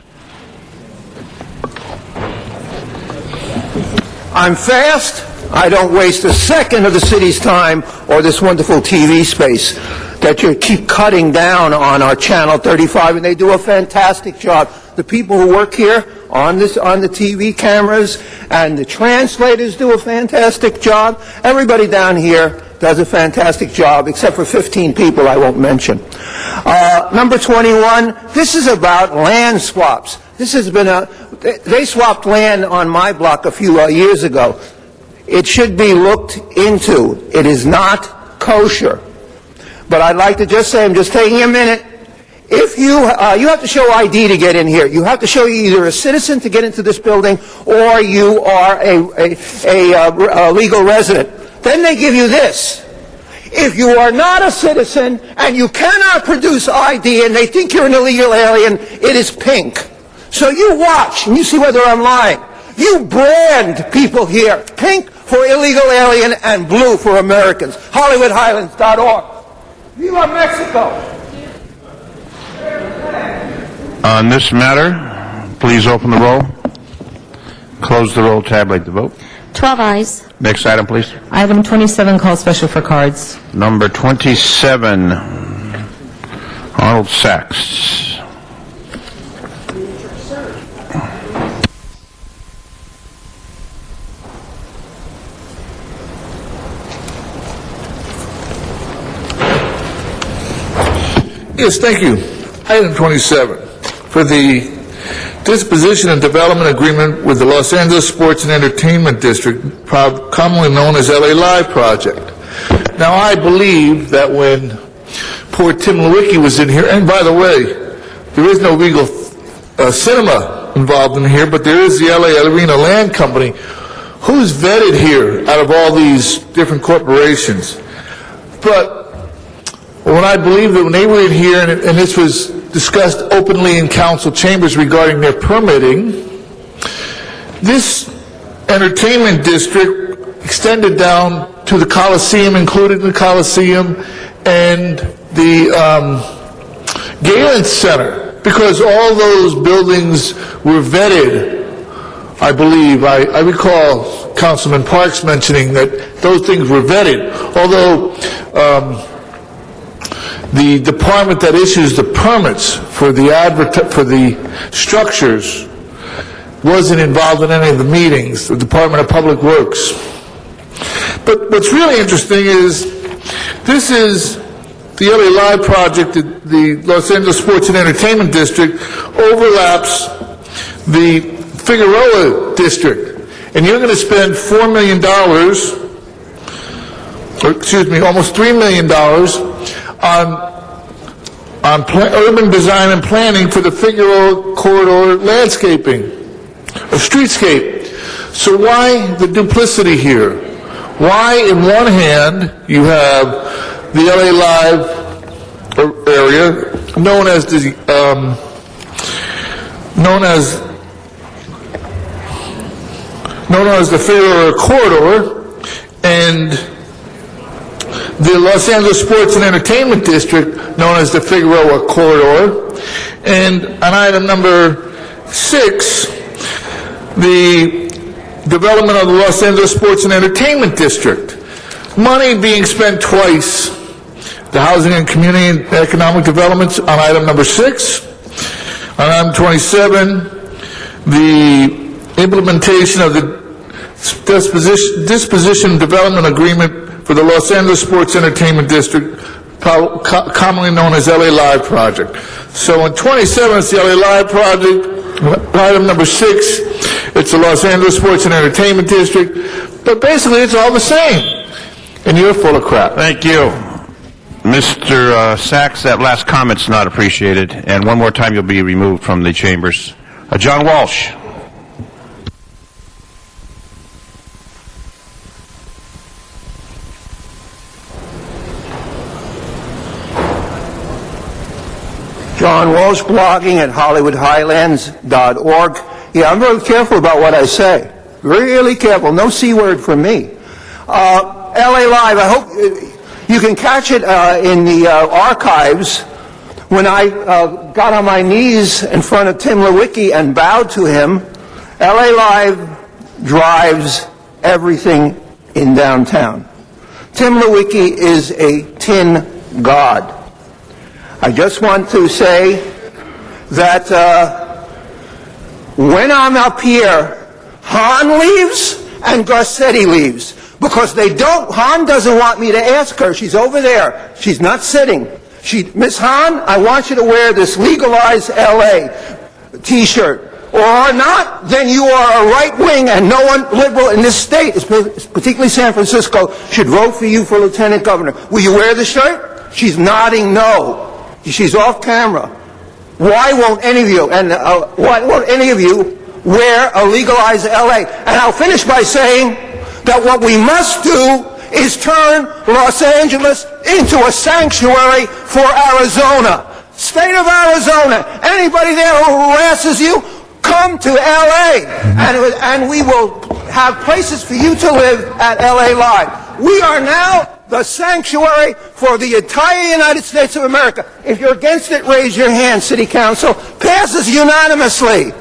I'm fast, I don't waste a second of the city's time or this wonderful TV space that you keep cutting down on our Channel 35, and they do a fantastic job. The people who work here on the TV cameras and the translators do a fantastic job. Everybody down here does a fantastic job, except for 15 people I won't mention. Number 21, this is about land swaps. This has been they swapped land on my block a few years ago. It should be looked into. It is not kosher. But I'd like to just say, I'm just taking a minute. If you have to show ID to get in here. You have to show you're either a citizen to get into this building or you are a legal resident. Then they give you this. If you are not a citizen and you cannot produce ID and they think you're an illegal alien, it is pink. So you watch and you see whether I'm lying. You brand people here. Pink for illegal alien and blue for Americans. HollywoodHighlands.org. Viva Mexico! On this matter, please open the roll, close the roll, tabulate the vote. 12 ayes. Next item, please. Item 27, call special for cards. Number 27, Arnold Sachs. Yes, thank you. Item 27, for the disposition and development agreement with the Los Angeles Sports and Entertainment District, commonly known as LA Live Project. Now, I believe that when poor Tim Lewicki was in here, and by the way, there is no Regal Cinema involved in here, but there is the LA Arena Land Company, who's vetted here out of all these different corporations. But when I believe that when they were in here, and this was discussed openly in council chambers regarding their permitting, this entertainment district extended down to the Coliseum, included the Coliseum, and the Galen Center, because all those buildings were vetted, I believe. I recall Councilman Parks mentioning that those things were vetted, although the department that issues the permits for the structures wasn't involved in any of the meetings, the Department of Public Works. But what's really interesting is this is the LA Live project, the Los Angeles Sports and Entertainment District overlaps the Figueroa District. And you're going to spend $4 million, or excuse me, almost $3 million on urban design and planning for the Figueroa corridor landscaping, or streetscape. So why the duplicity here? Why, in one hand, you have the LA Live area, known as the Figueroa corridor, and the Los Angeles Sports and Entertainment District, known as the Figueroa Corridor. And on item number 6, the development of the Los Angeles Sports and Entertainment District. Money being spent twice. The Housing and Community and Economic Developments on item number 6. On item 27, the implementation of the disposition development agreement for the Los Angeles Sports Entertainment District, commonly known as LA Live Project. So in 27, it's the LA Live Project. Item number 6, it's the Los Angeles Sports and Entertainment District. But basically, it's all the same. And you're full of crap. Thank you. Mr. Sachs, that last comment's not appreciated. And one more time, you'll be removed from the chambers. John Walsh. John Walsh, blogging at HollywoodHighlands.org. Yeah, I'm very careful about what I say. Really careful. No C word from me. LA Live, I hope you can catch it in the archives. When I got on my knees in front of Tim Lewicki and bowed to him, LA Live drives everything in downtown. Tim Lewicki is a tin god. I just want to say that when I'm up here, Hahn leaves and Garcetti leaves because Hahn doesn't want me to ask her. She's over there. She's not sitting. Miss Hahn, I want you to wear this Legalize LA t-shirt. Or not, then you are a right-wing and no one liberal in this state, particularly San Francisco, should vote for you for lieutenant governor. Will you wear the shirt? She's nodding no. She's off camera. Why won't any of you, wear a Legalize LA? And I'll finish by saying that what we must do is turn Los Angeles into a sanctuary for Arizona. State of Arizona, anybody there who harasses you, come to L.A. and we will have places for you to live at L.A. Live. We are now the sanctuary for the entire United States of America. If you're against it, raise your hand, City Council. Passes unanimously.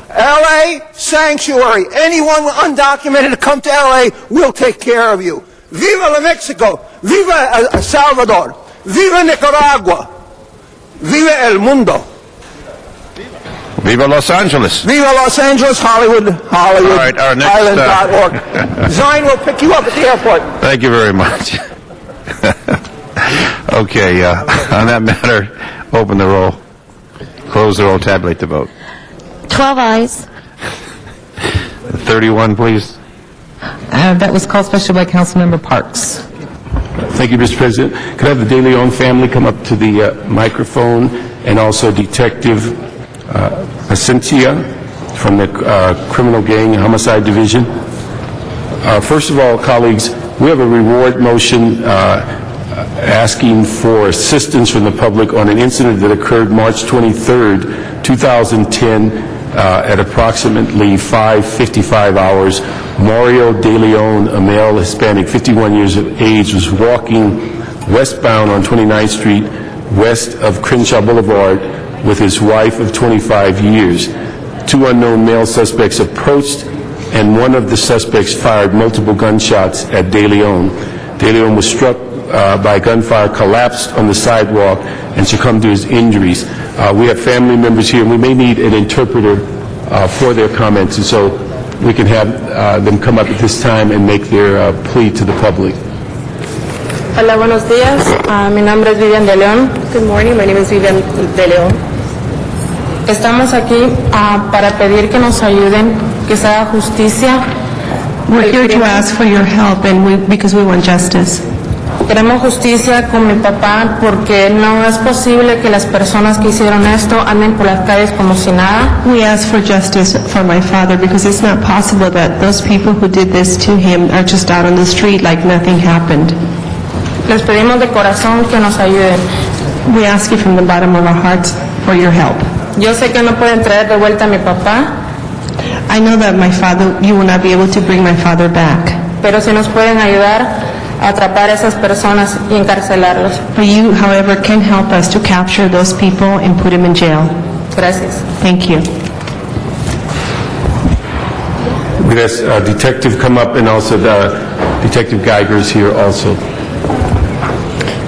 L.A. sanctuary. Anyone undocumented to come to L.A., we'll take care of you. Viva la Mexico. Viva El Salvador. Viva Nicaragua. Viva el mundo. Viva Los Angeles. Viva Los Angeles, Hollywood, All right, our next, Island.org. Zion will pick you up at the airport. Thank you very much. Okay, on that matter, open the roll, close the roll, tabulate the vote. 12 ayes. 31, please. That was called special by Councilmember Parks. Thank you, Mr. President. Could I have the De Leon family come up to the microphone, and also Detective Asentia from the Criminal Gang Homicide Division. First of all, colleagues, we have a reward motion asking for assistance from the public on an incident that occurred March 23rd, 2010, at approximately 5:55 hours. Mario De Leon, a male Hispanic, 51 years of age, was walking westbound on 29th Street, west of Crenshaw Boulevard, with his wife of 25 years. Two unknown male suspects approached, and one of the suspects fired multiple gunshots at De Leon. De Leon was struck by gunfire, collapsed on the sidewalk, and succumbed to his injuries. We have family members here, and we may need an interpreter for their comments, and so we can have them come up at this time and make their plea to the public. Hola, buenos días. Mi nombre es Vivian De León. Good morning, my name is Vivian De León. Estamos aquí para pedir que nos ayuden, que se haga justicia. We're here to ask for your help because we want justice. Queremos justicia con mi papá porque no es posible que las personas que hicieron esto anden por las calles como si nada. We ask for justice for my father because it's not possible that those people who did this to him are just out on the street like nothing happened. Les pedimos de corazón que nos ayuden. We ask you from the bottom of our hearts for your help. Yo sé que no pueden traer de vuelta a mi papá. I know that you will not be able to bring my father back. Pero si nos pueden ayudar a atrapar a esas personas y encarcelarlos. But you, however, can help us to capture those people and put them in jail. Gracias. Thank you. We'd ask Detective come up, and also Detective Geiger is here also.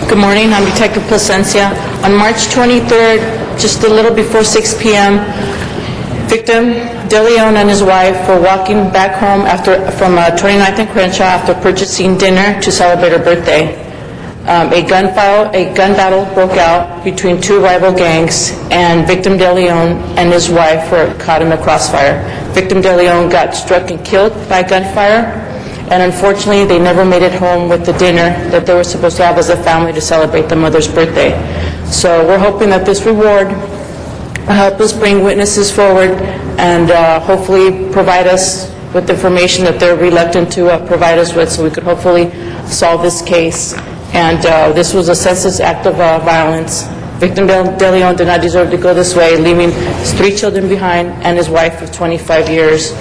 Good morning, I'm Detective Placencia. On March 23rd, just a little before 6 p.m., victim De Leon and his wife were walking back home from 29th and Crenshaw after purchasing dinner to celebrate her birthday. A gun battle broke out between two rival gangs, and victim De Leon and his wife were caught in the crossfire. Victim De Leon got struck and killed by gunfire, and unfortunately they never made it home with the dinner that they were supposed to have as a family to celebrate the mother's birthday. So we're hoping that this reward will help us bring witnesses forward and hopefully provide us with information that they're reluctant to provide us with, so we could hopefully solve this case. And this was a senseless act of violence. Victim De Leon did not deserve to go this way, leaving his 3 children behind and his wife of 25 years.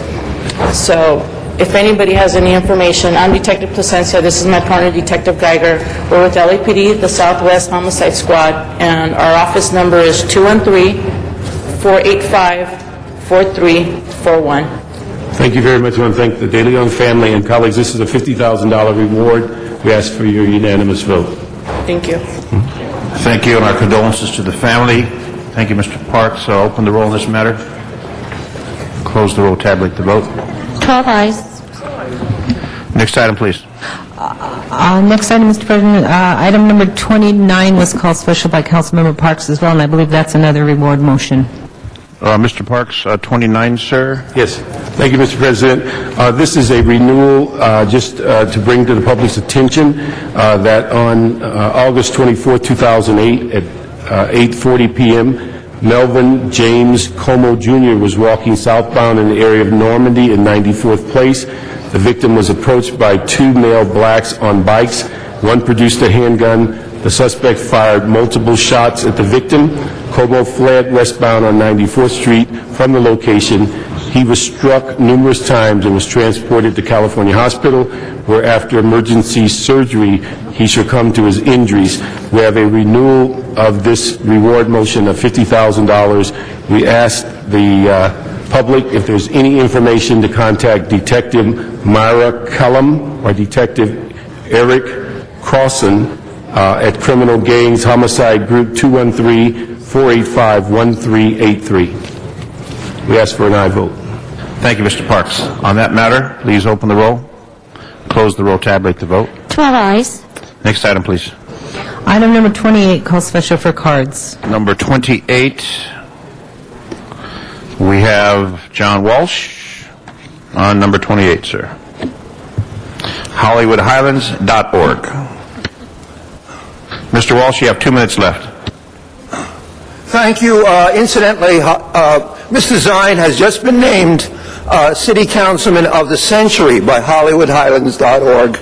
So if anybody has any information, I'm Detective Placencia. This is my partner, Detective Geiger. We're with LAPD, the Southwest Homicide Squad, and our office number is 213-485-4341. Thank you very much. I want to thank the De Leon family and colleagues. This is a $50,000 reward. We ask for your unanimous vote. Thank you. Thank you, and our condolences to the family. Thank you, Mr. Parks. Open the roll on this matter. Close the roll, tabulate the vote. 12 ayes. Next item, please. Next item, Mr. President, item number 29 was called special by Councilmember Parks as well, and I believe that's another reward motion. Mr. Parks, 29, sir. Yes. Thank you, Mr. President. This is a renewal just to bring to the public's attention that on August 24, 2008 at 8:40 p.m., Melvin James Como Jr. was walking southbound in the area of Normandy in 94th Place. The victim was approached by two male blacks on bikes. One produced a handgun. The suspect fired multiple shots at the victim. Como fled westbound on 94th Street from the location. He was struck numerous times and was transported to California Hospital, where after emergency surgery, he succumbed to his injuries. We have a renewal of this reward motion of $50,000. We ask the public, if there's any information, to contact Detective Myra Cullum or Detective Eric Crossan at Criminal Gangs Homicide Group 213-485-1383. We ask for an aye vote. Thank you, Mr. Parks. On that matter, please open the roll, close the roll, tabulate the vote. 12 ayes. Next item, please. Item number 28, called special for cards. Number 28, we have John Walsh on number 28, sir. HollywoodHighlands.org. Mr. Walsh, you have 2 minutes left. Thank you. Incidentally, Mr. Zine has just been named City Councilman of the Century by HollywoodHighlands.org.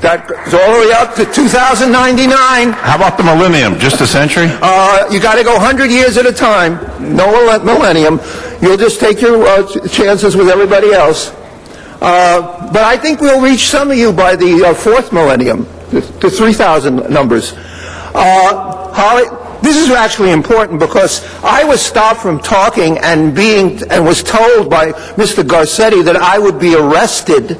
That goes all the way up to 2099. How about the millennium? Just a century? You got to go 100 years at a time. No millennium. You'll just take your chances with everybody else. But I think we'll reach some of you by the fourth millennium, the 3,000 numbers. This is actually important because I was stopped from talking and was told by Mr. Garcetti that I would be arrested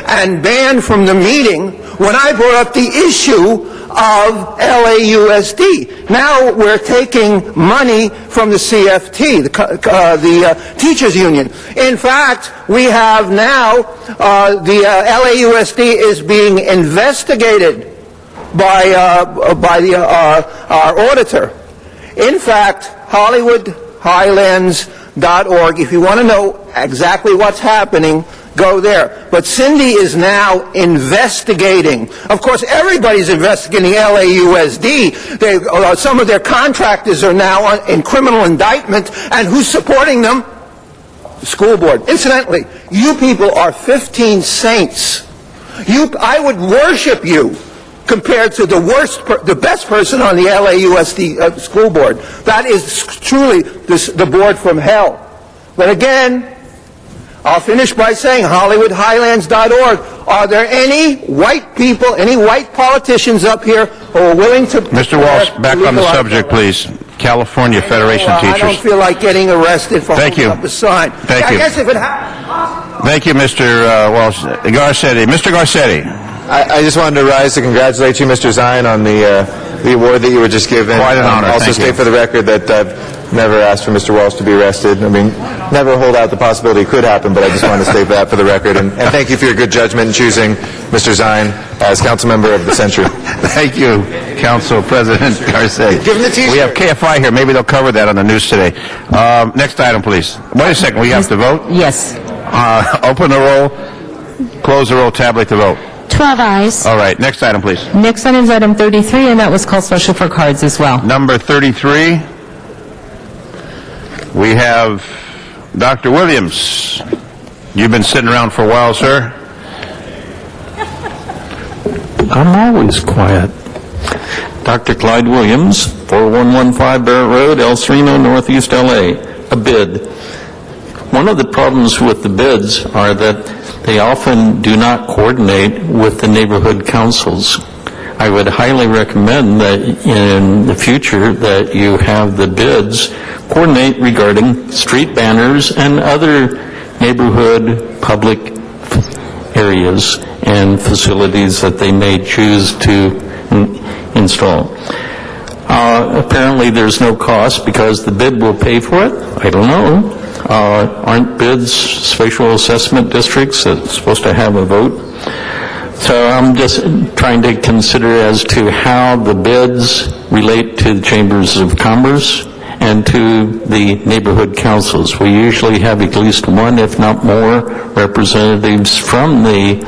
and banned from the meeting when I brought up the issue of LAUSD. Now we're taking money from the CFT, the teachers union. In fact, we have now the LAUSD is being investigated by our auditor. In fact, HollywoodHighlands.org, if you want to know exactly what's happening, go there. But Cindy is now investigating. Of course, everybody's investigating LAUSD. Some of their contractors are now in criminal indictment, and who's supporting them? The school board. Incidentally, you people are 15 saints. I would worship you compared to the best person on the LAUSD school board. That is truly the board from hell. But again, I'll finish by saying HollywoodHighlands.org. Are there any white people, any white politicians up here who are willing to... Mr. Walsh, back on the subject, please. California Federation of Teachers. I don't feel like getting arrested for holding up a sign. Thank you. I guess if it happens... Thank you, Mr. Walsh. Garcetti. Mr. Garcetti. I just wanted to rise to congratulate you, Mr. Zine, on the award that you were just given. Quite an honor. Also state for the record that I've never asked for Mr. Walsh to be arrested. I mean, never hold out the possibility it could happen, but I just wanted to state that for the record. And thank you for your good judgment in choosing Mr. Zine as council member of the Century. Thank you, Council President Garcetti. Give him the T-shirt. We have KFI here. Maybe they'll cover that on the news today. Next item, please. Wait a second. We have to vote? Yes. Open the roll, close the roll, tabulate the vote. 12 ayes. All right. Next item, please. Next item is item 33, and that was called special for cards as well. Number 33, we have Dr. Williams. You've been sitting around for a while, sir. I'm always quiet. Dr. Clyde Williams, 4115 Barrett Road, El Sereno, Northeast LA. A bid. One of the problems with the bids are that they often do not coordinate with the neighborhood councils. I would highly recommend that in the future that you have the bids coordinate regarding street banners and other neighborhood public areas and facilities that they may choose to install. Apparently there's no cost because the bid will pay for it. I don't know. Aren't bids spatial assessment districts that's supposed to have a vote? So I'm just trying to consider as to how the bids relate to the chambers of commerce and to the neighborhood councils. We usually have at least one, if not more, representatives from the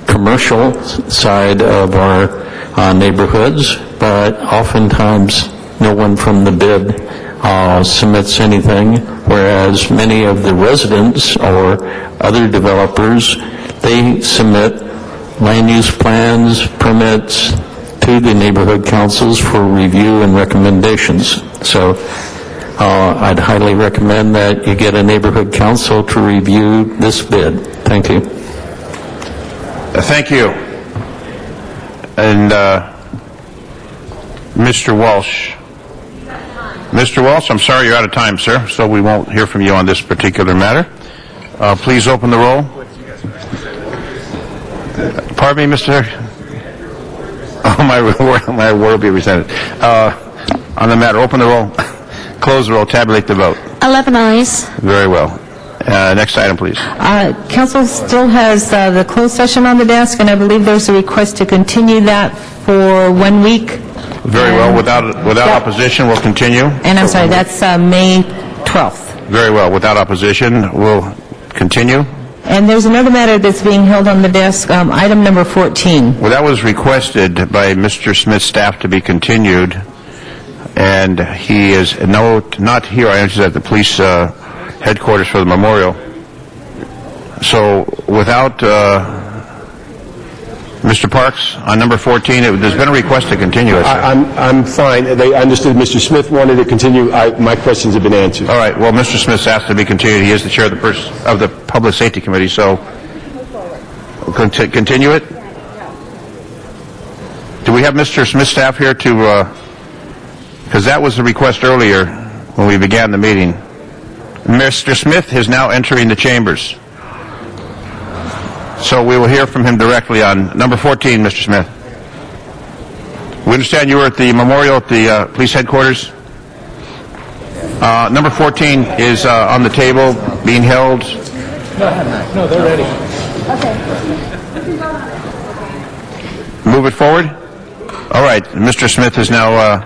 commercial side of our neighborhoods, but oftentimes no one from the bid submits anything, whereas many of the residents or other developers, they submit land use plans, permits to the neighborhood councils for review and recommendations. So I'd highly recommend that you get a neighborhood council to review this bid. Thank you. Thank you. And Mr. Walsh. Mr. Walsh, I'm sorry you're out of time, sir, so we won't hear from you on this particular matter. Please open the roll. Pardon me, Mr. Oh, my word will be resented. On the matter, open the roll, close the roll, tabulate the vote. 11 ayes. Very well. Next item, please. Council still has the closed session on the desk, and I believe there's a request to continue that for 1 week. Very well. Without opposition, we'll continue. And I'm sorry, that's May 12th. Very well. Without opposition, we'll continue. And there's another matter that's being held on the desk, item number 14. Well, that was requested by Mr. Smith's staff to be continued, and he is not here. I understand at the police headquarters for the memorial. So without Mr. Parks, on number 14, there's been a request to continue it. I'm fine. They understood Mr. Smith wanted to continue. My questions have been answered. All right. Well, Mr. Smith's asked to be continued. He is the chair of the Public Safety Committee, so continue it. Do we have Mr. Smith's staff here to, because that was the request earlier when we began the meeting. Mr. Smith is now entering the chambers. So we will hear from him directly on number 14, Mr. Smith. We understand you were at the memorial at the police headquarters. Number 14 is on the table, being held. No, they're ready. Move it forward. All right. Mr. Smith is now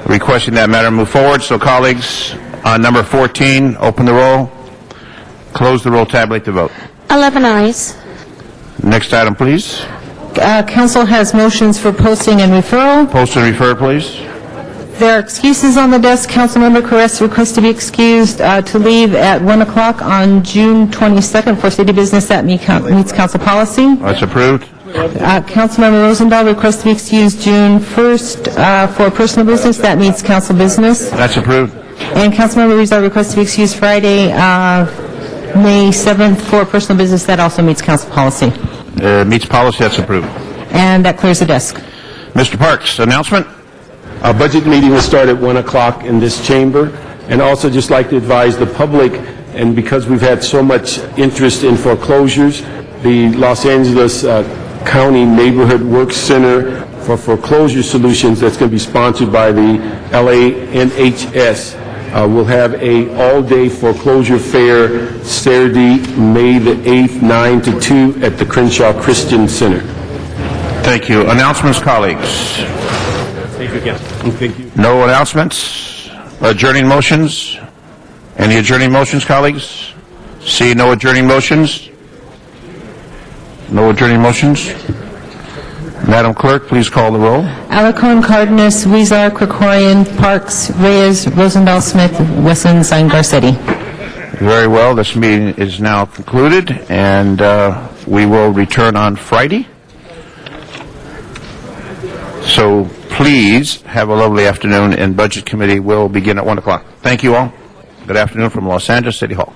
requesting that matter move forward. So, colleagues, on number 14, open the roll, close the roll, tabulate the vote. 11 ayes. Next item, please. Council has motions for posting and referral. Post and refer, please. There are excuses on the desk. Councilmember Caress requests to be excused to leave at 1 o'clock on June 22nd for city business that meets council policy. That's approved. Councilmember Rosendahl requests to be excused June 1st for personal business that meets council business. That's approved. And Councilmember Rizal requests to be excused Friday, May 7th for personal business that also meets council policy. Meets policy, that's approved. And that clears the desk. Mr. Parks, announcement? Our budget meeting will start at 1 o'clock in this chamber. And also just like to advise the public, and because we've had so much interest in foreclosures, the Los Angeles County Neighborhood Works Center for Foreclosure Solutions that's going to be sponsored by the LANHS will have a all-day foreclosure fair Saturday, May the 8th, 9 to 2 at the Crenshaw Christian Center. Thank you. Announcements, colleagues? Thank you again. Thank you. No announcements? Adjourning motions? Any adjourning motions, colleagues? See no adjourning motions? No adjourning motions? Madam Clerk, please call the roll. Alarcon, Cardenas, Huizar, Krikorian, Parks, Reyes, Rosendahl, Smith, Wesson, Zine, Garcetti. Very well. This meeting is now concluded, and we will return on Friday. So please have a lovely afternoon, and Budget Committee will begin at 1 o'clock. Thank you all. Good afternoon from Los Angeles City Hall.